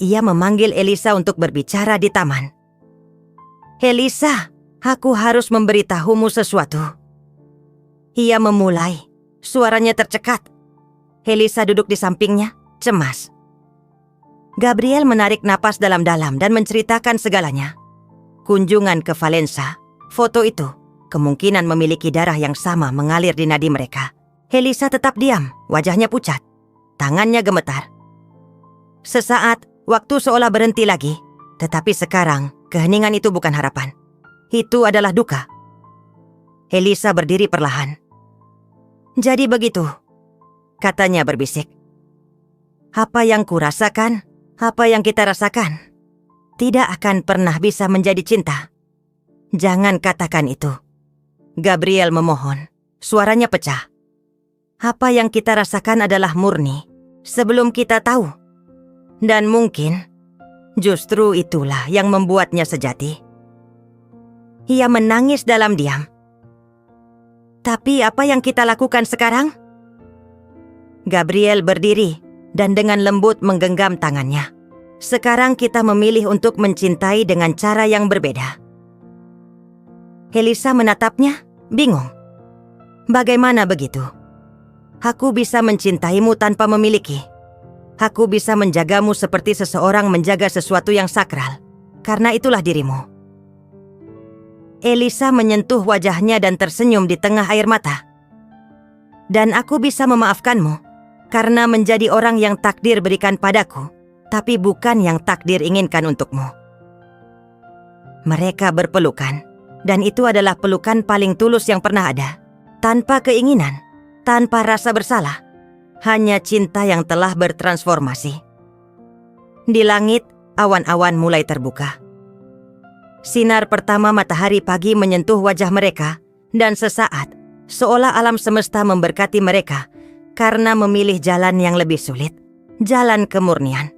Ia memanggil Elisa untuk berbicara di taman. Elisa, aku harus memberitahumu sesuatu. Ia memulai, suaranya tercekat. Elisa duduk di sampingnya, cemas. Gabriel menarik napas dalam-dalam dan menceritakan segalanya. Kunjungan ke Valensa, foto itu, kemungkinan memiliki darah yang sama mengalir di nadi mereka. Elisa tetap diam, wajahnya pucat, tangannya gemetar. Sesaat, waktu seolah berhenti lagi, Tetapi sekarang, keheningan itu bukan harapan. Itu adalah duka. Elisa berdiri perlahan. Jadi begitu, katanya berbisik. Apa yang kurasakan, apa yang kita rasakan, tidak akan pernah bisa menjadi cinta. Jangan katakan itu. Gabriel memohon, suaranya pecah. Apa yang kita rasakan adalah murni, sebelum kita tahu. Dan mungkin, justru itulah yang membuatnya sejati. Ia menangis dalam diam. Tapi apa yang kita lakukan sekarang? Gabriel berdiri dan dengan lembut menggenggam tangannya. Sekarang kita memilih untuk mencintai dengan cara yang berbeda. Elisa menatapnya, bingung. Bagaimana begitu? Aku bisa mencintaimu tanpa memiliki. Aku bisa menjagamu seperti seseorang menjaga sesuatu yang sakral, karena itulah dirimu. Elisa menyentuh wajahnya dan tersenyum di tengah air mata. Dan aku bisa memaafkanmu, karena menjadi orang yang takdir berikan padaku, tapi bukan yang takdir inginkan untukmu. Mereka berpelukan, dan itu adalah pelukan paling tulus yang pernah ada. Tanpa keinginan, tanpa rasa bersalah, hanya cinta yang telah bertransformasi. Di langit, awan-awan mulai terbuka. Sinar pertama matahari pagi menyentuh wajah mereka, dan sesaat, seolah alam semesta memberkati mereka karena memilih jalan yang lebih sulit, jalan kemurnian.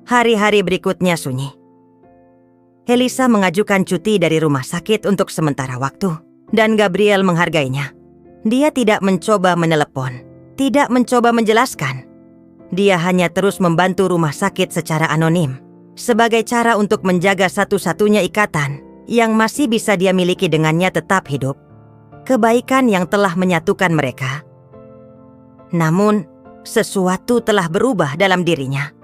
Hari-hari berikutnya sunyi. Elisa mengajukan cuti dari rumah sakit untuk sementara waktu, dan Gabriel menghargainya. Dia tidak mencoba menelepon, tidak mencoba menjelaskan. Dia hanya terus membantu rumah sakit secara anonim, sebagai cara untuk menjaga satu-satunya ikatan yang masih bisa dia miliki dengannya tetap hidup. Kebaikan yang telah menyatukan mereka. Namun, sesuatu telah berubah dalam dirinya.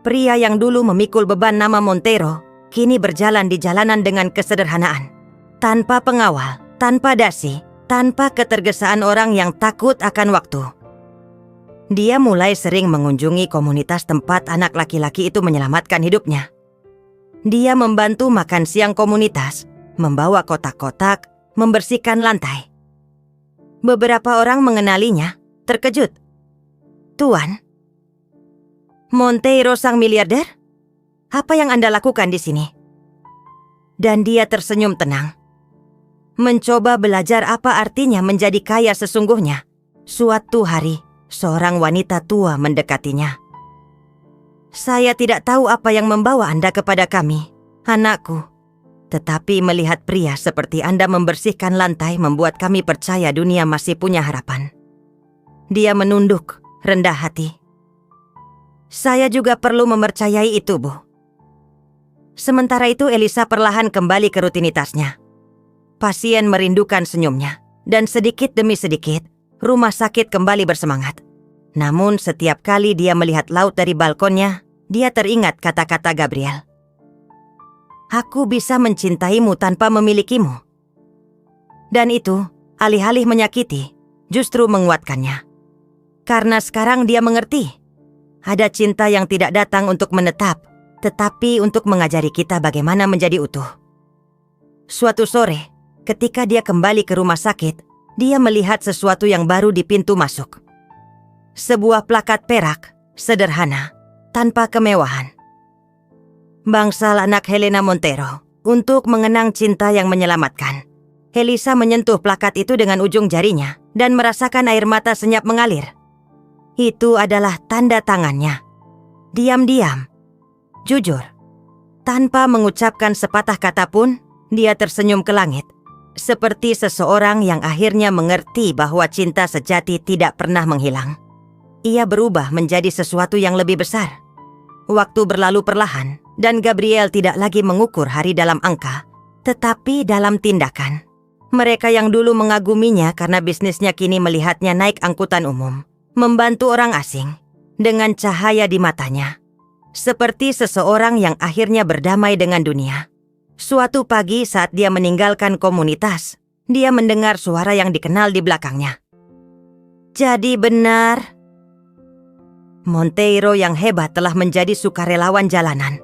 Pria yang dulu memikul beban nama Montero, kini berjalan di jalanan dengan kesederhanaan. Tanpa pengawal, tanpa dasi, tanpa ketergesaan orang yang takut akan waktu. Dia mulai sering mengunjungi komunitas tempat anak laki-laki itu menyelamatkan hidupnya. Dia membantu makan siang komunitas, membawa kotak-kotak, membersihkan lantai. Beberapa orang mengenalinya, terkejut. Tuan, Monteiro sang miliarder? Apa yang Anda lakukan di sini? Dan dia tersenyum tenang. Mencoba belajar apa artinya menjadi kaya sesungguhnya. Suatu hari, seorang wanita tua mendekatinya. Saya tidak tahu apa yang membawa Anda kepada kami, anakku. Tetapi melihat pria seperti Anda membersihkan lantai membuat kami percaya dunia masih punya harapan. Dia menunduk, rendah hati. Saya juga perlu mempercayai itu, Bu. Sementara itu Elisa perlahan kembali ke rutinitasnya. Pasien merindukan senyumnya, dan sedikit demi sedikit, rumah sakit kembali bersemangat. Namun setiap kali dia melihat laut dari balkonnya, dia teringat kata-kata Gabriel. Aku bisa mencintaimu tanpa memilikimu. Dan itu, alih-alih menyakiti, justru menguatkannya. Karena sekarang dia mengerti, ada cinta yang tidak datang untuk menetap, tetapi untuk mengajari kita bagaimana menjadi utuh. Suatu sore, ketika dia kembali ke rumah sakit, dia melihat sesuatu yang baru di pintu masuk. Sebuah plakat perak, sederhana, tanpa kemewahan. Bangsal anak Helena Montero, untuk mengenang cinta yang menyelamatkan. Elisa menyentuh plakat itu dengan ujung jarinya dan merasakan air mata senyap mengalir. Itu adalah tanda tangannya. Diam-diam, jujur, tanpa mengucapkan sepatah kata pun, dia tersenyum ke langit. Seperti seseorang yang akhirnya mengerti bahwa cinta sejati tidak pernah menghilang. Ia berubah menjadi sesuatu yang lebih besar. Waktu berlalu perlahan, dan Gabriel tidak lagi mengukur hari dalam angka, tetapi dalam tindakan. Mereka yang dulu mengaguminya karena bisnisnya kini melihatnya naik angkutan umum, membantu orang asing, dengan cahaya di matanya. Seperti seseorang yang akhirnya berdamai dengan dunia. Suatu pagi saat dia meninggalkan komunitas, dia mendengar suara yang dikenal di belakangnya. Jadi benar, Monteiro yang hebat telah menjadi sukarelawan jalanan.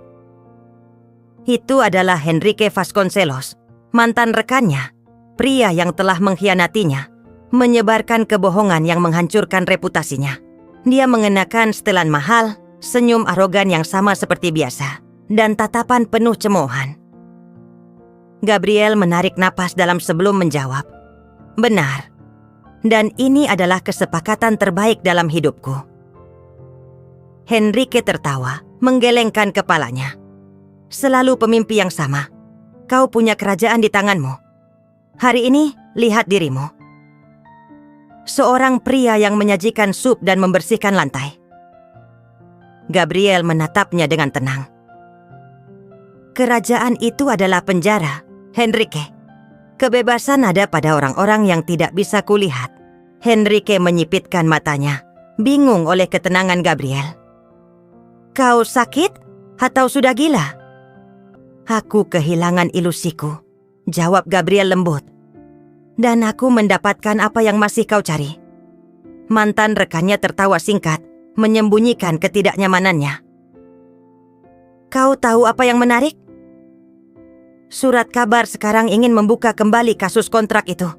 Itu adalah Henrique Vasconcelos, mantan rekannya, pria yang telah mengkhianatinya, menyebarkan kebohongan yang menghancurkan reputasinya. Dia mengenakan setelan mahal, senyum arogan yang sama seperti biasa, dan tatapan penuh cemoohan. Gabriel menarik napas dalam sebelum menjawab. Benar. Dan ini adalah kesepakatan terbaik dalam hidupku. Henrique tertawa, menggelengkan kepalanya. Selalu pemimpi yang sama. Kau punya kerajaan di tanganmu. Hari ini, lihat dirimu. Seorang pria yang menyajikan sup dan membersihkan lantai. Gabriel menatapnya dengan tenang. Kerajaan itu adalah penjara, Henrique. Kebebasan ada pada orang-orang yang tidak bisa kulihat. Henrique menyipitkan matanya, bingung oleh ketenangan Gabriel. Kau sakit? Atau sudah gila? Aku kehilangan ilusiku, jawab Gabriel lembut. Dan aku mendapatkan apa yang masih kau cari. Mantan rekannya tertawa singkat, menyembunyikan ketidaknyamanannya. Kau tahu apa yang menarik? Surat kabar sekarang ingin membuka kembali kasus kontrak itu.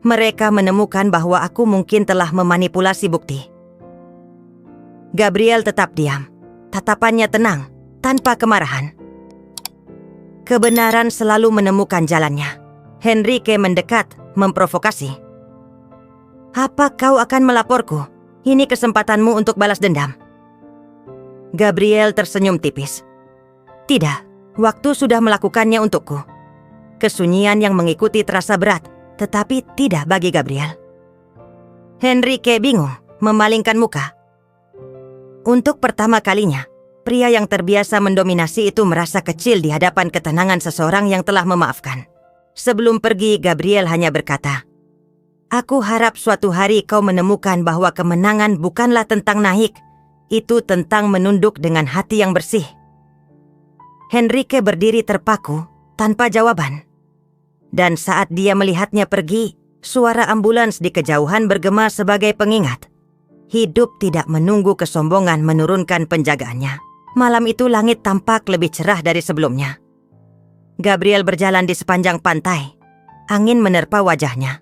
Mereka menemukan bahwa aku mungkin telah memanipulasi bukti. Gabriel tetap diam, tatapannya tenang, tanpa kemarahan. Kebenaran selalu menemukan jalannya. Henrique mendekat, memprovokasi. Apa kau akan melaporku? Ini kesempatanmu untuk balas dendam. Gabriel tersenyum tipis. Tidak. Waktu sudah melakukannya untukku. Kesunyian yang mengikuti terasa berat, tetapi tidak bagi Gabriel. Henrique bingung, memalingkan muka. Untuk pertama kalinya, pria yang terbiasa mendominasi itu merasa kecil di hadapan ketenangan seseorang yang telah memaafkan. Sebelum pergi, Gabriel hanya berkata, Aku harap suatu hari kau menemukan bahwa kemenangan bukanlah tentang naik, itu tentang menunduk dengan hati yang bersih. Henrique berdiri terpaku, tanpa jawaban. Dan saat dia melihatnya pergi, suara ambulans di kejauhan bergema sebagai pengingat. Hidup tidak menunggu kesombongan menurunkan penjagaannya. Malam itu langit tampak lebih cerah dari sebelumnya. Gabriel berjalan di sepanjang pantai. Angin menerpa wajahnya.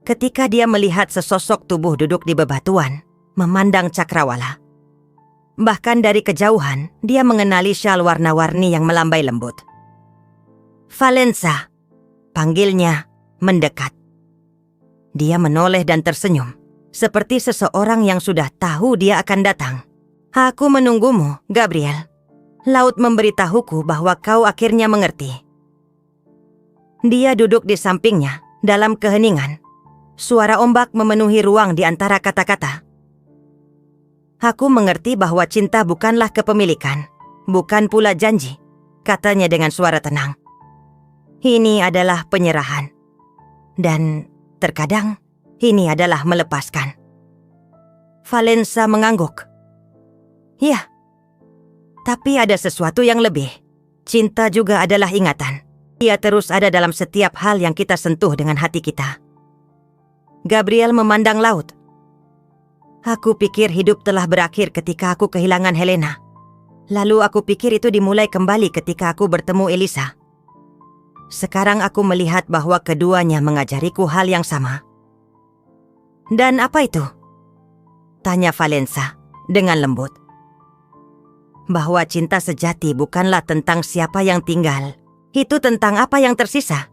Ketika dia melihat sesosok tubuh duduk di bebatuan, memandang cakrawala. Bahkan dari kejauhan, dia mengenali syal warna-warni yang melambai lembut. Valensa, panggilnya, mendekat. Dia menoleh dan tersenyum, seperti seseorang yang sudah tahu dia akan datang. Aku menunggumu, Gabriel. Laut memberitahuku bahwa kau akhirnya mengerti. Dia duduk di sampingnya, dalam keheningan. Suara ombak memenuhi ruang di antara kata-kata. Aku mengerti bahwa cinta bukanlah kepemilikan, bukan pula janji, katanya dengan suara tenang. Ini adalah penyerahan. Dan terkadang, ini adalah melepaskan. Valensa mengangguk. Ya, tapi ada sesuatu yang lebih. Cinta juga adalah ingatan. Ia terus ada dalam setiap hal yang kita sentuh dengan hati kita. Gabriel memandang laut. Aku pikir hidup telah berakhir ketika aku kehilangan Helena. Lalu aku pikir itu dimulai kembali ketika aku bertemu Elisa. Sekarang aku melihat bahwa keduanya mengajariku hal yang sama. Dan apa itu? Tanya Valensa dengan lembut. Bahwa cinta sejati bukanlah tentang siapa yang tinggal. Itu tentang apa yang tersisa.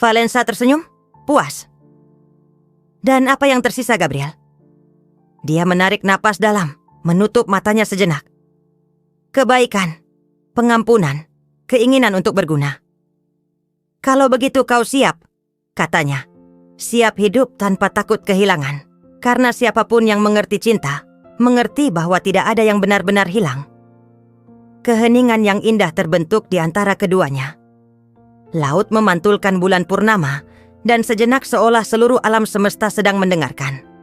Valensa tersenyum, puas. Dan apa yang tersisa, Gabriel? Dia menarik napas dalam, menutup matanya sejenak. Kebaikan, pengampunan, keinginan untuk berguna. Kalau begitu kau siap, katanya. Siap hidup tanpa takut kehilangan. Karena siapapun yang mengerti cinta, mengerti bahwa tidak ada yang benar-benar hilang. Keheningan yang indah terbentuk di antara keduanya. Laut memantulkan bulan purnama, dan sejenak seolah seluruh alam semesta sedang mendengarkan.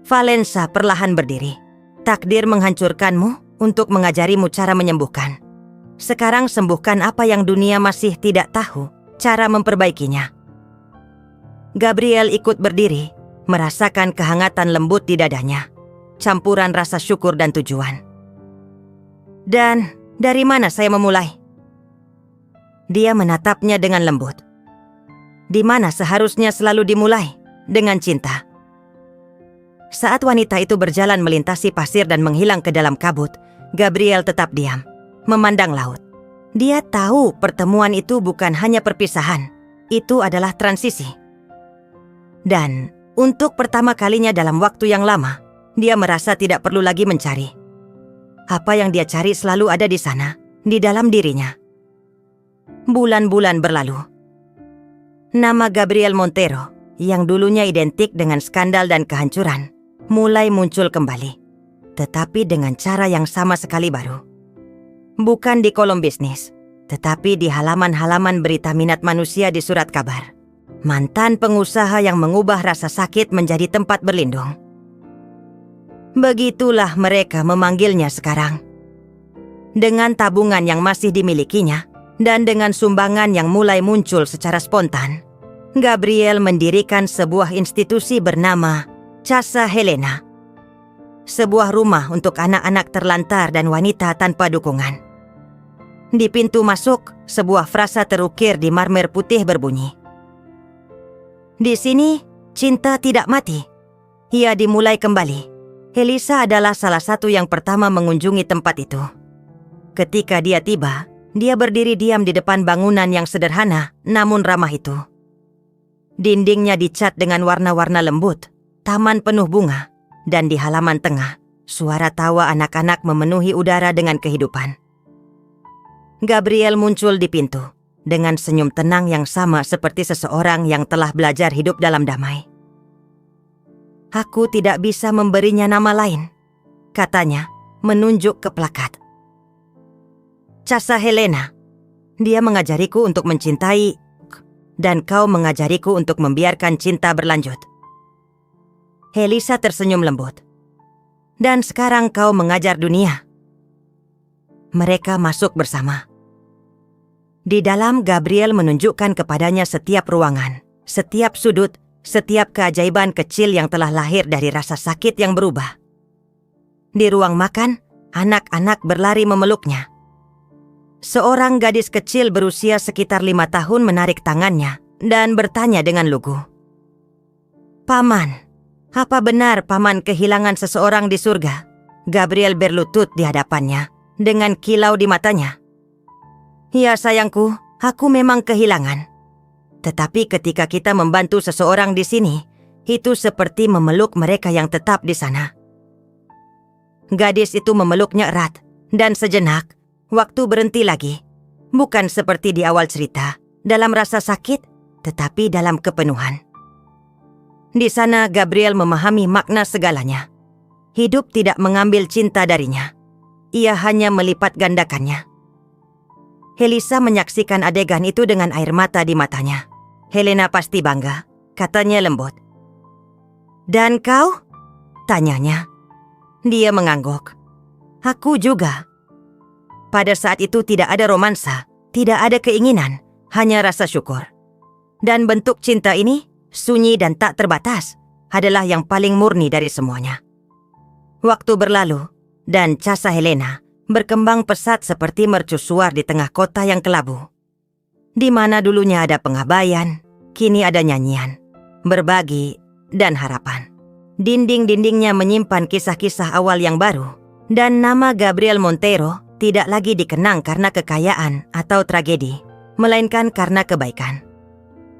Valensa perlahan berdiri. Takdir menghancurkanmu untuk mengajarimu cara menyembuhkan. Sekarang sembuhkan apa yang dunia masih tidak tahu, cara memperbaikinya. Gabriel ikut berdiri, merasakan kehangatan lembut di dadanya, campuran rasa syukur dan tujuan. Dan Dari mana saya memulai? Dia menatapnya dengan lembut. Di mana seharusnya selalu dimulai? Dengan cinta. Saat wanita itu berjalan melintasi pasir dan menghilang ke dalam kabut, Gabriel tetap diam, memandang laut. Dia tahu pertemuan itu bukan hanya perpisahan, itu adalah transisi. Dan untuk pertama kalinya dalam waktu yang lama, dia merasa tidak perlu lagi mencari. Apa yang dia cari selalu ada di sana, di dalam dirinya. Bulan-bulan berlalu. Nama Gabriel Montero, yang dulunya identik dengan skandal dan kehancuran, mulai muncul kembali, tetapi dengan cara yang sama sekali baru. Bukan di kolom bisnis, tetapi di halaman-halaman berita minat manusia di surat kabar. Mantan pengusaha yang mengubah rasa sakit menjadi tempat berlindung. Begitulah mereka memanggilnya sekarang. Dengan tabungan yang masih dimilikinya, dan dengan sumbangan yang mulai muncul secara spontan, Gabriel mendirikan sebuah institusi bernama Casa Helena. Sebuah rumah untuk anak-anak terlantar dan wanita tanpa dukungan. Di pintu masuk, sebuah frasa terukir di marmer putih berbunyi, "Di sini, cinta tidak mati. Ia dimulai kembali." Elisa adalah salah satu yang pertama mengunjungi tempat itu. Ketika dia tiba, dia berdiri diam di depan bangunan yang sederhana namun ramah itu. Dindingnya dicat dengan warna-warna lembut, taman penuh bunga, dan di halaman tengah, suara tawa anak-anak memenuhi udara dengan kehidupan. Gabriel muncul di pintu, dengan senyum tenang yang sama seperti seseorang yang telah belajar hidup dalam damai. "Aku tidak bisa memberinya nama lain," katanya, menunjuk ke plakat. "Casa Helena, dia mengajariku untuk mencintai, dan kau mengajariku untuk membiarkan cinta berlanjut." Elisa tersenyum lembut. "Dan sekarang kau mengajar dunia." Mereka masuk bersama. Di dalam, Gabriel menunjukkan kepadanya setiap ruangan, setiap sudut, setiap keajaiban kecil yang telah lahir dari rasa sakit yang berubah. Di ruang makan, anak-anak berlari memeluknya. Seorang gadis kecil berusia sekitar 5 tahun menarik tangannya dan bertanya dengan lugu, "Paman, apa benar Paman kehilangan seseorang di surga?" Gabriel berlutut di hadapannya dengan kilau di matanya. "Ya sayangku, aku memang kehilangan. Tetapi ketika kita membantu seseorang di sini, itu seperti memeluk mereka yang tetap di sana." Gadis itu memeluknya erat, dan sejenak, waktu berhenti lagi. Bukan seperti di awal cerita, dalam rasa sakit, tetapi dalam kepenuhan. Di sana Gabriel memahami makna segalanya. Hidup tidak mengambil cinta darinya. Ia hanya melipat gandakannya. Elisa menyaksikan adegan itu dengan air mata di matanya. "Helena pasti bangga," katanya lembut. "Dan kau?" tanyanya. Dia mengangguk. "Aku juga." Pada saat itu tidak ada romansa, tidak ada keinginan, hanya rasa syukur. Dan bentuk cinta ini, sunyi dan tak terbatas, adalah yang paling murni dari semuanya. Waktu berlalu, dan Casa Helena berkembang pesat seperti mercusuar di tengah kota yang kelabu. Di mana dulunya ada pengabaian, kini ada nyanyian, berbagi, dan harapan. Dinding-dindingnya menyimpan kisah-kisah awal yang baru, dan nama Gabriel Montero tidak lagi dikenang karena kekayaan atau tragedi, melainkan karena kebaikan.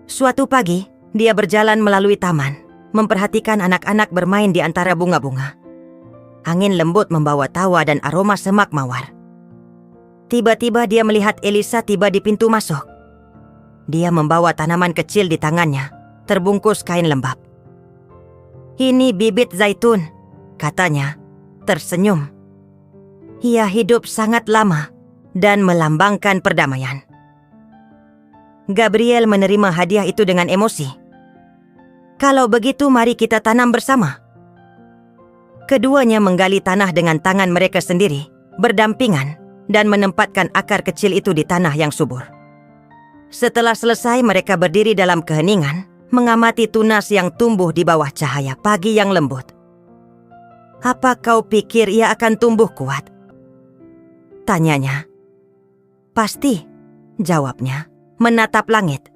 Suatu pagi, dia berjalan melalui taman, memperhatikan anak-anak bermain di antara bunga-bunga. Angin lembut membawa tawa dan aroma semak mawar. Tiba-tiba dia melihat Elisa tiba di pintu masuk. Dia membawa tanaman kecil di tangannya, terbungkus kain lembab. "Ini bibit zaitun," katanya, tersenyum. Ia hidup sangat lama dan melambangkan perdamaian. Gabriel menerima hadiah itu dengan emosi. "Kalau begitu mari kita tanam bersama." Keduanya menggali tanah dengan tangan mereka sendiri, berdampingan, dan menempatkan akar kecil itu di tanah yang subur. Setelah selesai, mereka berdiri dalam keheningan, mengamati tunas yang tumbuh di bawah cahaya pagi yang lembut. "Apa kau pikir ia akan tumbuh kuat?" Tanyanya. Pasti, jawabnya, menatap langit.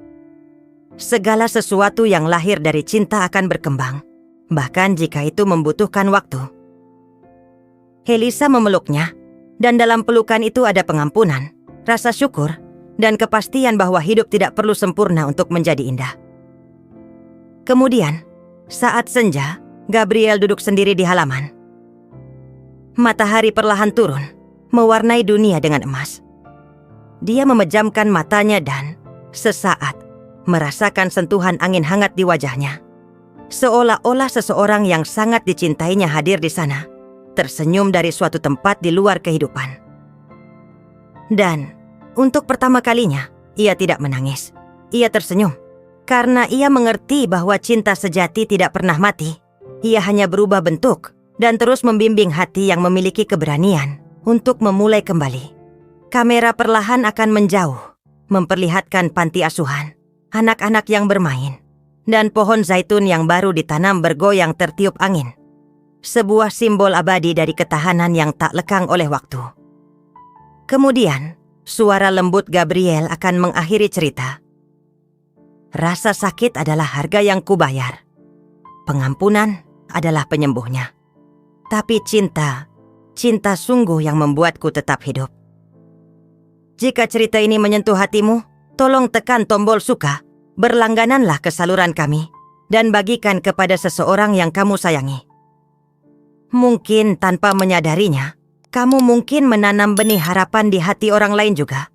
Segala sesuatu yang lahir dari cinta akan berkembang, bahkan jika itu membutuhkan waktu. Helisa memeluknya, dan dalam pelukan itu ada pengampunan, rasa syukur, dan kepastian bahwa hidup tidak perlu sempurna untuk menjadi indah. Kemudian, saat senja, Gabriel duduk sendiri di halaman. Matahari perlahan turun, mewarnai dunia dengan emas. Dia memejamkan matanya dan, sesaat, merasakan sentuhan angin hangat di wajahnya. Seolah-olah seseorang yang sangat dicintainya hadir di sana, tersenyum dari suatu tempat di luar kehidupan. Dan, untuk pertama kalinya, ia tidak menangis. Ia tersenyum, karena ia mengerti bahwa cinta sejati tidak pernah mati. Ia hanya berubah bentuk, dan terus membimbing hati yang memiliki keberanian untuk memulai kembali. Kamera perlahan akan menjauh, memperlihatkan panti asuhan, anak-anak yang bermain, dan pohon zaitun yang baru ditanam bergoyang tertiup angin. Sebuah simbol abadi dari ketahanan yang tak lekang oleh waktu. Kemudian, suara lembut Gabriel akan mengakhiri cerita. Rasa sakit adalah harga yang kubayar. Pengampunan adalah penyembuhnya. Tapi cinta sungguh yang membuatku tetap hidup. Jika cerita ini menyentuh hatimu, tolong tekan tombol suka, berlanggananlah ke saluran kami, dan bagikan kepada seseorang yang kamu sayangi. Mungkin tanpa menyadarinya, kamu mungkin menanam benih harapan di hati orang lain juga.